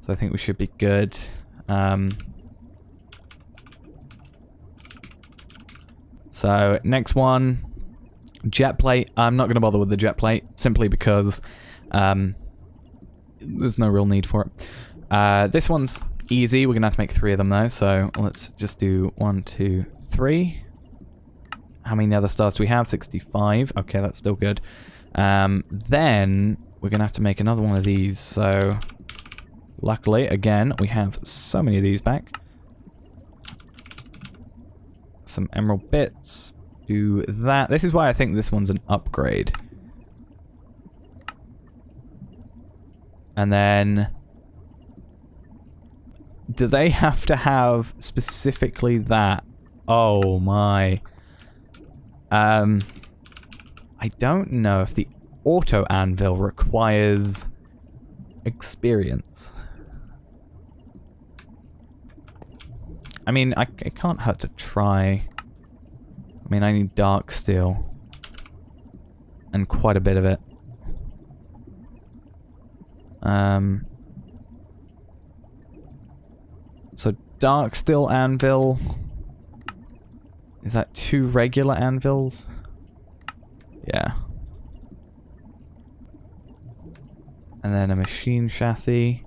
So I think we should be good. So next one, jet plate. I'm not gonna bother with the jet plate, simply because there's no real need for it. This one's easy. We're gonna have to make 3 of them though, so let's just do 1, 2, 3. How many nether stars do we have? 65. Okay, that's still good. Then we're gonna have to make another one of these, so luckily, again, we have so many of these back. Some emerald bits. Do that. This is why I think this one's an upgrade. And then... do they have to have specifically that? Oh my. I don't know if the auto anvil requires experience. I mean, it can't hurt to try. I mean, I need dark steel. And quite a bit of it. So dark steel anvil. Is that 2 regular anvils? Yeah. And then a machine chassis.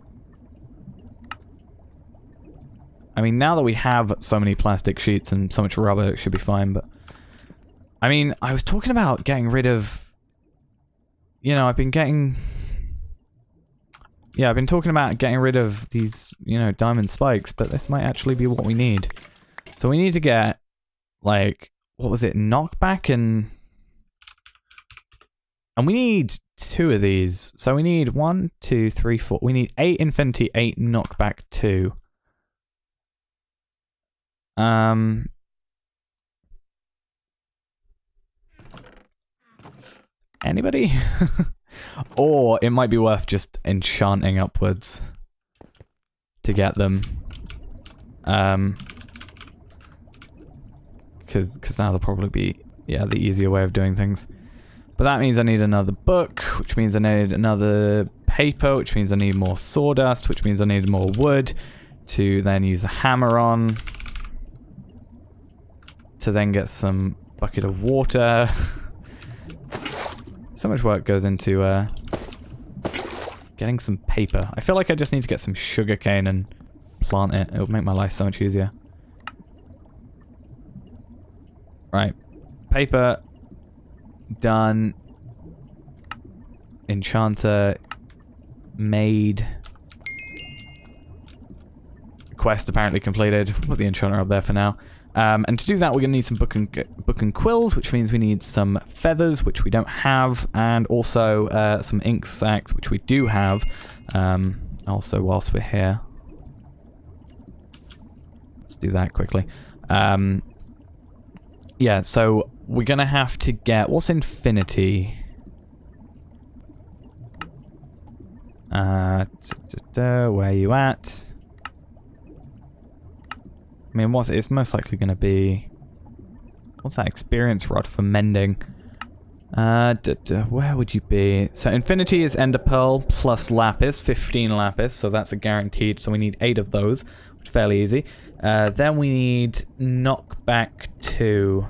I mean, now that we have so many plastic sheets and so much rubber, it should be fine, but... I mean, I was talking about getting rid of... You know, I've been getting... Yeah, I've been talking about getting rid of these, you know, diamond spikes, but this might actually be what we need. So we need to get, like, what was it, knockback and we need 2 of these. So we need 1, 2, 3, 4. We need 8 infinity, 8 knockback 2. Anybody? Or it might be worth just enchanting upwards to get them. Because that'll probably be, yeah, the easier way of doing things. But that means I need another book, which means I need another paper, which means I need more sawdust, which means I need more wood to then use a hammer on. To then get some bucket of water. So much work goes into getting some paper. I feel like I just need to get some sugarcane and plant it. It'll make my life so much easier. Right. Paper. Done. Enchanter. Made. Quest apparently completed. Put the enchanter up there for now. And to do that, we're going to need some book and quills, which means we need some feathers, which we don't have, and also some ink sacks, which we do have. Also, whilst we're here, let's do that quickly. Yeah, so we're going to have to get... What's infinity? Where are you at? I mean, it's most likely going to be... What's that experience rod for mending? Where would you be? So infinity is ender pearl plus lapis, 15 lapis, so that's a guaranteed. So we need 8 of those, which is fairly easy. Then we need knockback 2.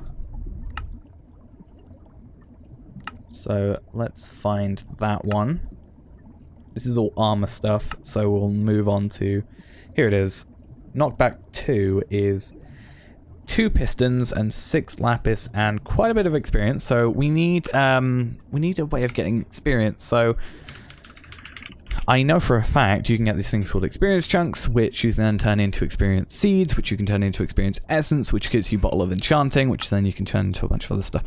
So let's find that one. This is all armor stuff, so we'll move on to... Here it is. Knockback 2 is 2 pistons and 6 lapis and quite a bit of experience. So we need a way of getting experience. So I know for a fact you can get these things called experience chunks, which you then turn into experience seeds, which you can turn into experience essence, which gives you bottle of enchanting, which then you can turn into a bunch of other stuff.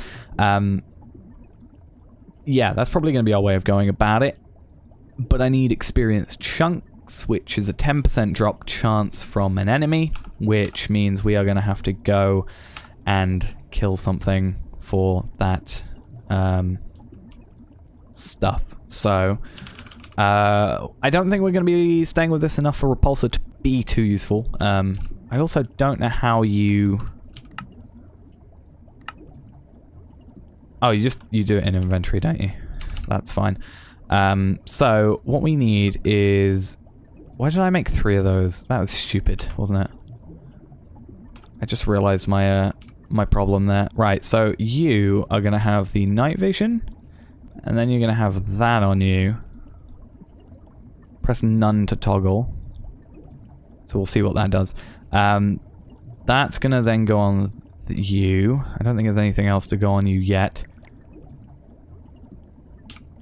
Yeah, that's probably going to be our way of going about it. But I need experience chunks, which is a 10% drop chance from an enemy, which means we are going to have to go and kill something for that stuff. So I don't think we're going to be staying with this enough for Repulsor to be too useful. I also don't know how you... Oh, you do it in inventory, don't you? That's fine. So what we need is... Why did I make 3 of those? That was stupid, wasn't it? I just realized my my problem there. Right, so you are going to have the night vision, and then you're going to have that on you. Press none to toggle. So we'll see what that does. That's going to then go on you. I don't think there's anything else to go on you yet.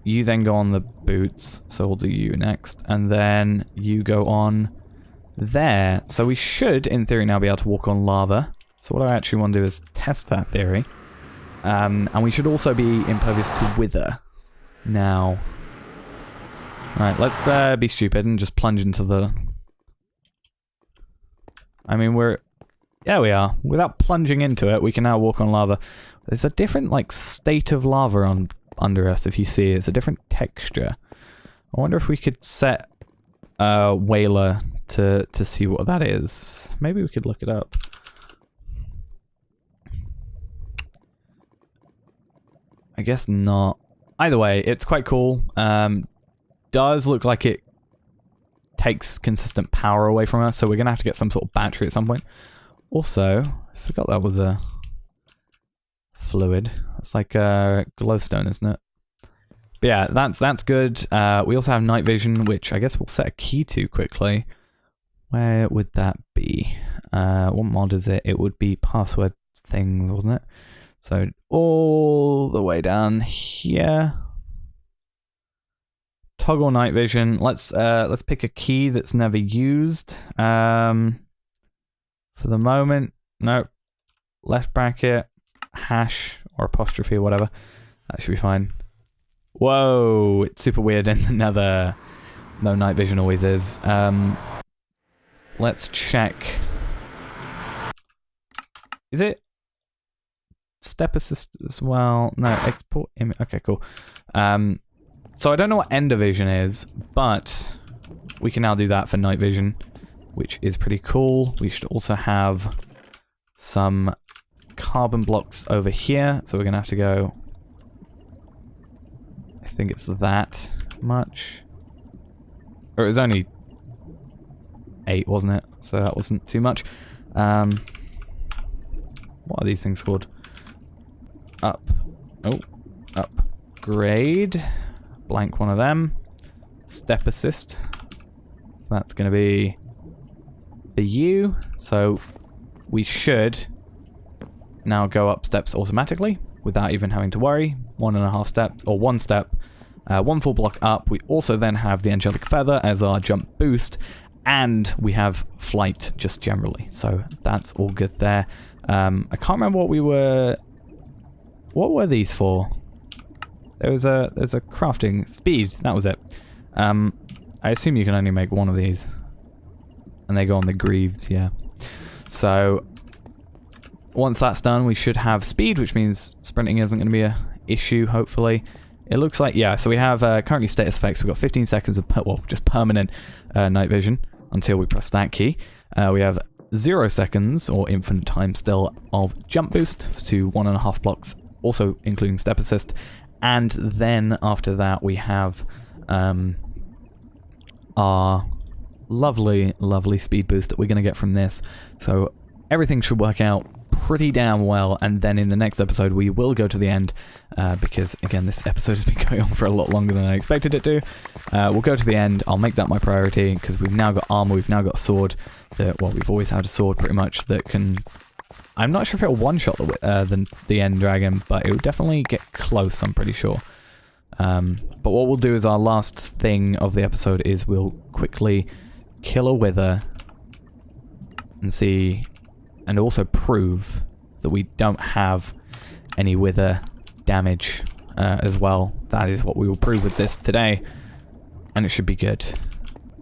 You then go on the boots, so we'll do you next. And then you go on there. So we should, in theory, now be able to walk on lava. So what I actually want to do is test that theory. And we should also be impervious to wither. Now. Alright, let's be stupid and just plunge into the... I mean, yeah, we are. Without plunging into it, we can now walk on lava. There's a different, like, state of lava under us, if you see. It's a different texture. I wonder if we could set Whaler to see what that is. Maybe we could look it up. I guess not. Either way, it's quite cool. Does look like it takes consistent power away from us, so we're going to have to get some sort of battery at some point. Also, I forgot that was a fluid. It's like a glowstone, isn't it? But yeah, that's good. We also have night vision, which I guess we'll set a key to quickly. Where would that be? What mod is it? It would be password things, wasn't it? So all the way down here. Toggle night vision. Let's pick a key that's never used. For the moment, nope. Left bracket, hash or apostrophe or whatever. That should be fine. Whoa, it's super weird in the Nether. No, night vision always is. Let's check. Is it step assist as well? No, export image. Okay, cool. So I don't know what ender vision is, but we can now do that for night vision, which is pretty cool. We should also have some carbon blocks over here, so we're gonna have to go, I think it's that much, or it was only 8, wasn't it? So that wasn't too much. What are these things called? Upgrade, blank one of them, step assist, that's gonna be for you, so we should now go up steps automatically without even having to worry. 1.5 steps, or 1 step, 1 full block up. We also then have the angelic feather as our jump boost, and we have flight just generally, so that's all good there. I can't remember what we were... What were these for? There's a crafting... Speed, that was it. I assume you can only make one of these. And they go on the greaves, yeah. So, once that's done, we should have speed, which means sprinting isn't going to be an issue, hopefully. It looks like, yeah, so we have currently status effects. We've got 15 seconds of, well, just permanent night vision until we press that key. We have 0 seconds, or infinite time still, of jump boost to 1.5 blocks, also including step assist. And then after that, we have our lovely, lovely speed boost that we're going to get from this. So everything should work out pretty damn well, and then in the next episode we will go to the end, because again this episode has been going on for a lot longer than I expected it to. We'll go to the end. I'll make that my priority, because we've now got armor, we've now got a sword that, well, we've always had a sword pretty much that can... I'm not sure if it'll one-shot the end dragon, but it will definitely get close, I'm pretty sure. But what we'll do is our last thing of the episode is we'll quickly kill a wither and see, and also prove that we don't have any wither damage as well. That is what we will prove with this today, and it should be good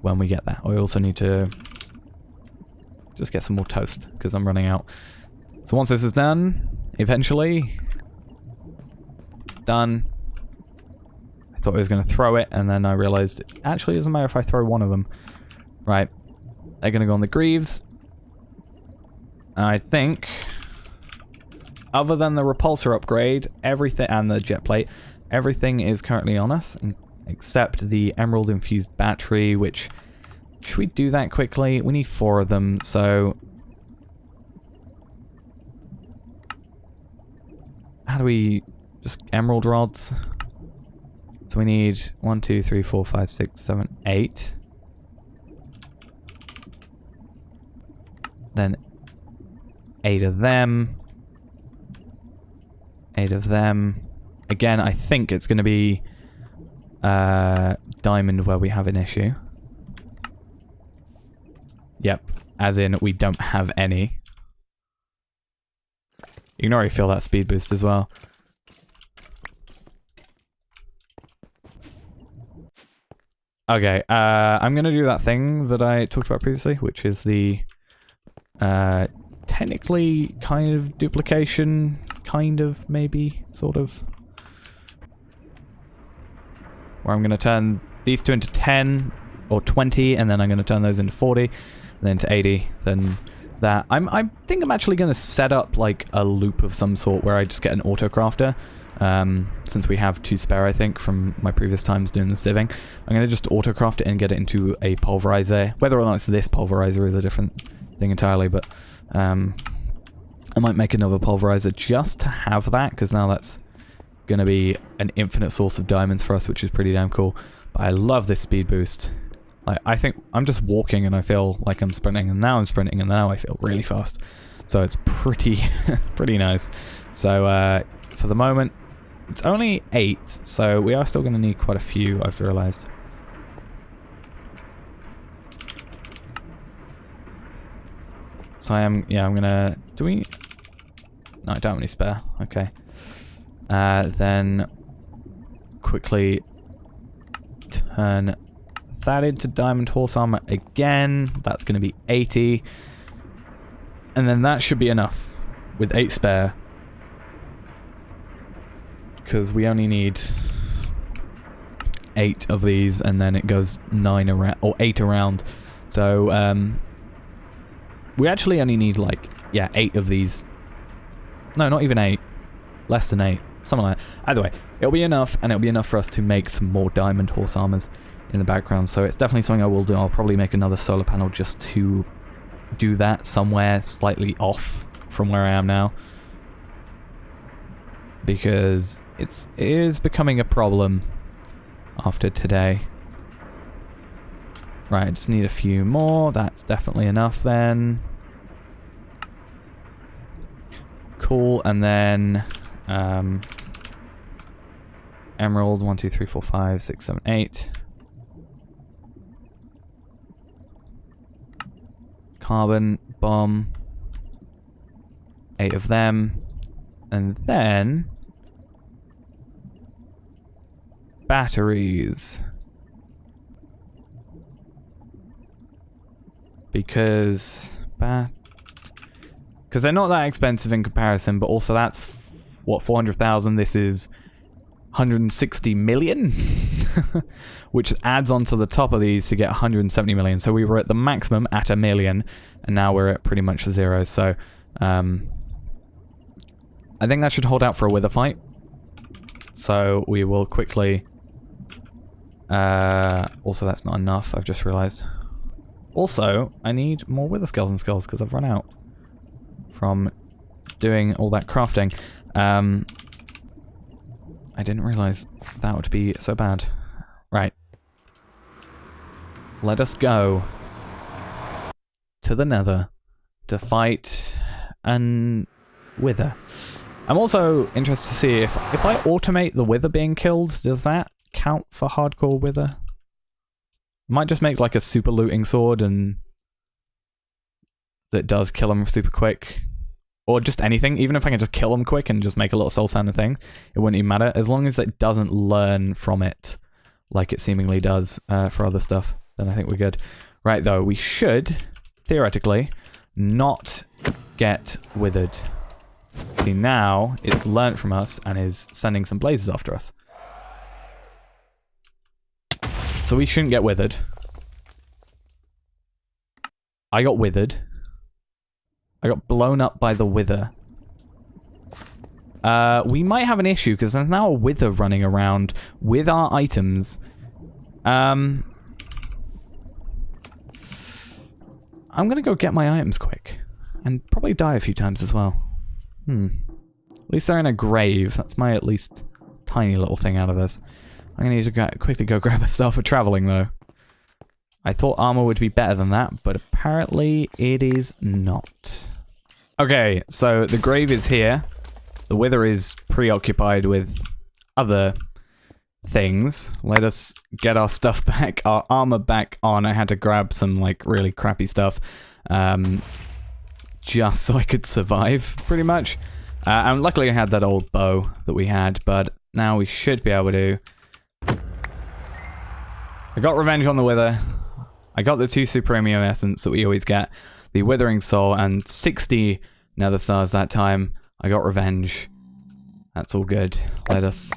when we get that. I also need to just get some more toast because I'm running out. So once this is done, eventually done. I thought I was going to throw it, and then I realized it actually doesn't matter if I throw one of them. Right, they're going to go on the greaves. I think, other than the repulsor upgrade, everything, and the jet plate, everything is currently on us, except the Emerald Infused Battery, which, should we do that quickly? We need 4 of them, so... How do we... just emerald rods? So we need 1, 2, 3, 4, 5, 6, 7, 8. Then 8 of them. 8 of them. Again, I think it's going to be diamond where we have an issue. Yep, as in we don't have any. You can already feel that speed boost as well. Okay, I'm going to do that thing that I talked about previously, which is the technically kind of duplication, kind of, maybe, sort of. Where I'm going to turn these two into 10 or 20, and then I'm going to turn those into 40, then into 80, then that. I think I'm actually going to set up like a loop of some sort where I just get an auto crafter. Since we have 2 spare, I think, from my previous times doing the sieving. I'm going to just auto-craft it and get it into a pulverizer. Whether or not it's this pulverizer is a different thing entirely, but I might make another pulverizer just to have that, because now that's going to be an infinite source of diamonds for us, which is pretty damn cool. But I love this speed boost. Like, I think I'm just walking and I feel like I'm sprinting, and now I'm sprinting and now I feel really fast. So it's pretty, pretty nice. So for the moment, it's only 8, so we are still going to need quite a few, I've realised. So I'm gonna... Do we... No, I don't have any spare. Okay. Then quickly turn that into diamond horse armor again. That's going to be 80. And then that should be enough with 8 spare. Because we only need 8 of these, and then it goes 9 around, or 8 around. So, we actually only need, like, yeah, 8 of these. No, not even 8. Less than 8. Something like that. Either way, it'll be enough, and it'll be enough for us to make some more diamond horse armors in the background. So it's definitely something I will do. I'll probably make another solar panel just to do that somewhere slightly off from where I am now. Because it is becoming a problem after today. Right, I just need a few more. That's definitely enough then. Cool, and then emerald, 1, 2, 3, 4, 5, 6, 7, 8. Carbon, bomb. 8 8 of them. And then... batteries. Because they're not that expensive in comparison, but also that's, what, 400,000? This is 160 million? Which adds onto the top of these to get 170 million. So we were at the maximum at 1 million, and now we're at pretty much 0. So, I think that should hold out for a wither fight. So we will quickly... also, that's not enough, I've just realized. Also, I need more wither skeleton skulls because I've run out from doing all that crafting. I didn't realize that would be so bad. Right. Let us go to the Nether to fight an wither. I'm also interested to see if I automate the wither being killed, does that count for hardcore wither? Might just make like a super looting sword and that does kill them super quick. Or just anything, even if I can just kill them quick and just make a little soul sand thing, it wouldn't even matter. As long as it doesn't learn from it, like it seemingly does for other stuff, then I think we're good. Right, though, we should, theoretically, not get withered. See, now it's learnt from us and is sending some blazes after us. So we shouldn't get withered. I got withered. I got blown up by the wither. We might have an issue because there's now a wither running around with our items. I'm gonna go get my items quick. And probably die a few times as well. At least they're in a grave. That's my at least tiny little thing out of this. I'm gonna need to quickly go grab a stuff for traveling though. I thought armor would be better than that, but apparently it is not. Okay, so the grave is here. The wither is preoccupied with other things. Let us get our stuff back, our armor back on. I had to grab some like really crappy stuff just so I could survive, pretty much. And luckily I had that old bow that we had, but now we should be able to. I got revenge on the wither. I got the 2 Superium Essence that we always get. The Withering Soul and 60 Nether Stars that time. I got revenge. That's all good. Let us...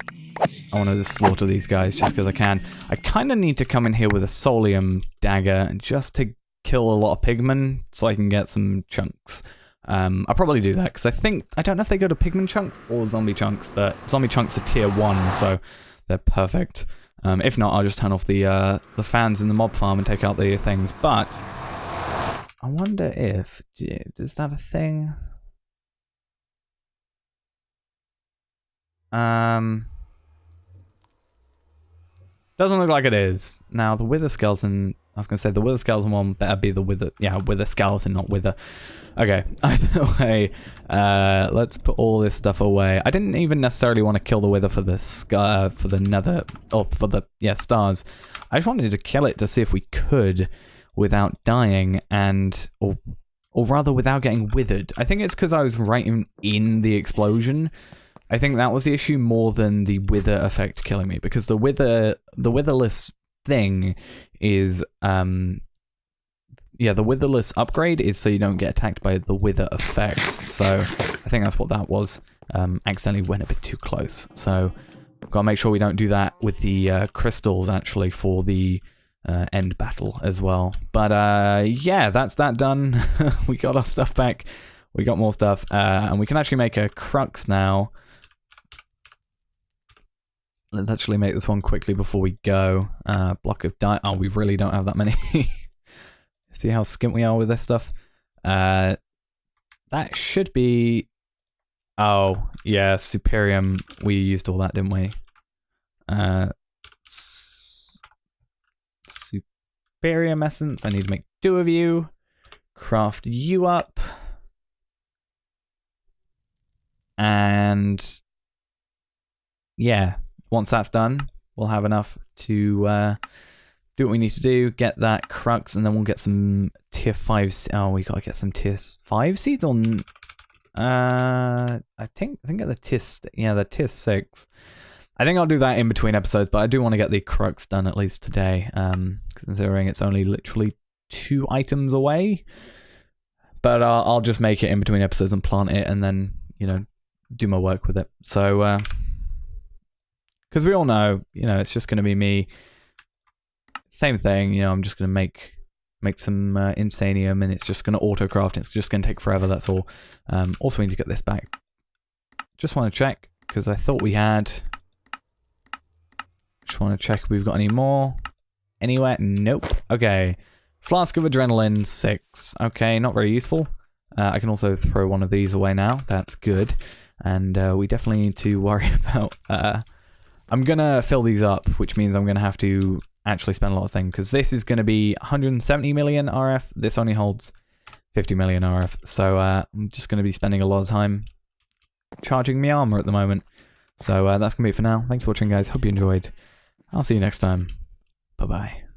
I want to just slaughter these guys just because I can. I kind of need to come in here with a Solium dagger just to kill a lot of pigmen so I can get some chunks. I'll probably do that because I don't know if they go to pigman chunks or zombie chunks, but zombie chunks are tier 1, so they're perfect. If not, I'll just turn off the fans in the mob farm and take out the things. But I wonder if is that a thing? Doesn't look like it is. Now the wither skeleton. I was gonna say the wither skeleton one better be the wither. Yeah, wither skeleton, not wither. Okay. Either way, let's put all this stuff away. I didn't even necessarily want to kill the wither for the for the nether, or for the stars. I just wanted to kill it to see if we could without dying, and or rather without getting withered. I think it's because I was right in the explosion. I think that was the issue more than the wither effect killing me, because the witherless thing is the witherless upgrade is so you don't get attacked by the wither effect. So I think that's what that was. Accidentally went a bit too close. So gotta make sure we don't do that with the crystals actually for the end battle as well. But yeah, that's that done. We got our stuff back. We got more stuff, and we can actually make a crux now. Let's actually make this one quickly before we go. Block of oh, we really don't have that many. See how skint we are with this stuff? That should be... Oh, yeah, Superium. We used all that, didn't we? Inferium Essence. I need to make 2 of you. Craft you up. And... yeah. Once that's done, we'll have enough to do what we need to do, get that crux, and then we'll get some tier 5... Oh, we gotta get some tier 5 seeds on... I think at the tier 6. I think I'll do that in between episodes, but I do want to get the crux done at least today, considering it's only literally 2 items away. But I'll just make it in between episodes and plant it, and then, you know, do my work with it. So, because we all know, you know, it's just going to be me. Same thing, you know, I'm just going to make some insanium, and it's just going to auto-craft. It's just going to take forever, that's all. Also, we need to get this back. Just want to check, because I thought we had. Just want to check if we've got any more. Anywhere? Nope. Okay. Flask of Adrenaline, 6. Okay, not very useful. I can also throw one of these away now. That's good. And we definitely need to worry about... I'm going to fill these up, which means I'm going to have to actually spend a lot of things, because this is going to be 170 million RF. This only holds 50 million RF. So I'm just going to be spending a lot of time charging my armor at the moment. So that's going to be it for now. Thanks for watching, guys. Hope you enjoyed. I'll see you next time. Bye-bye.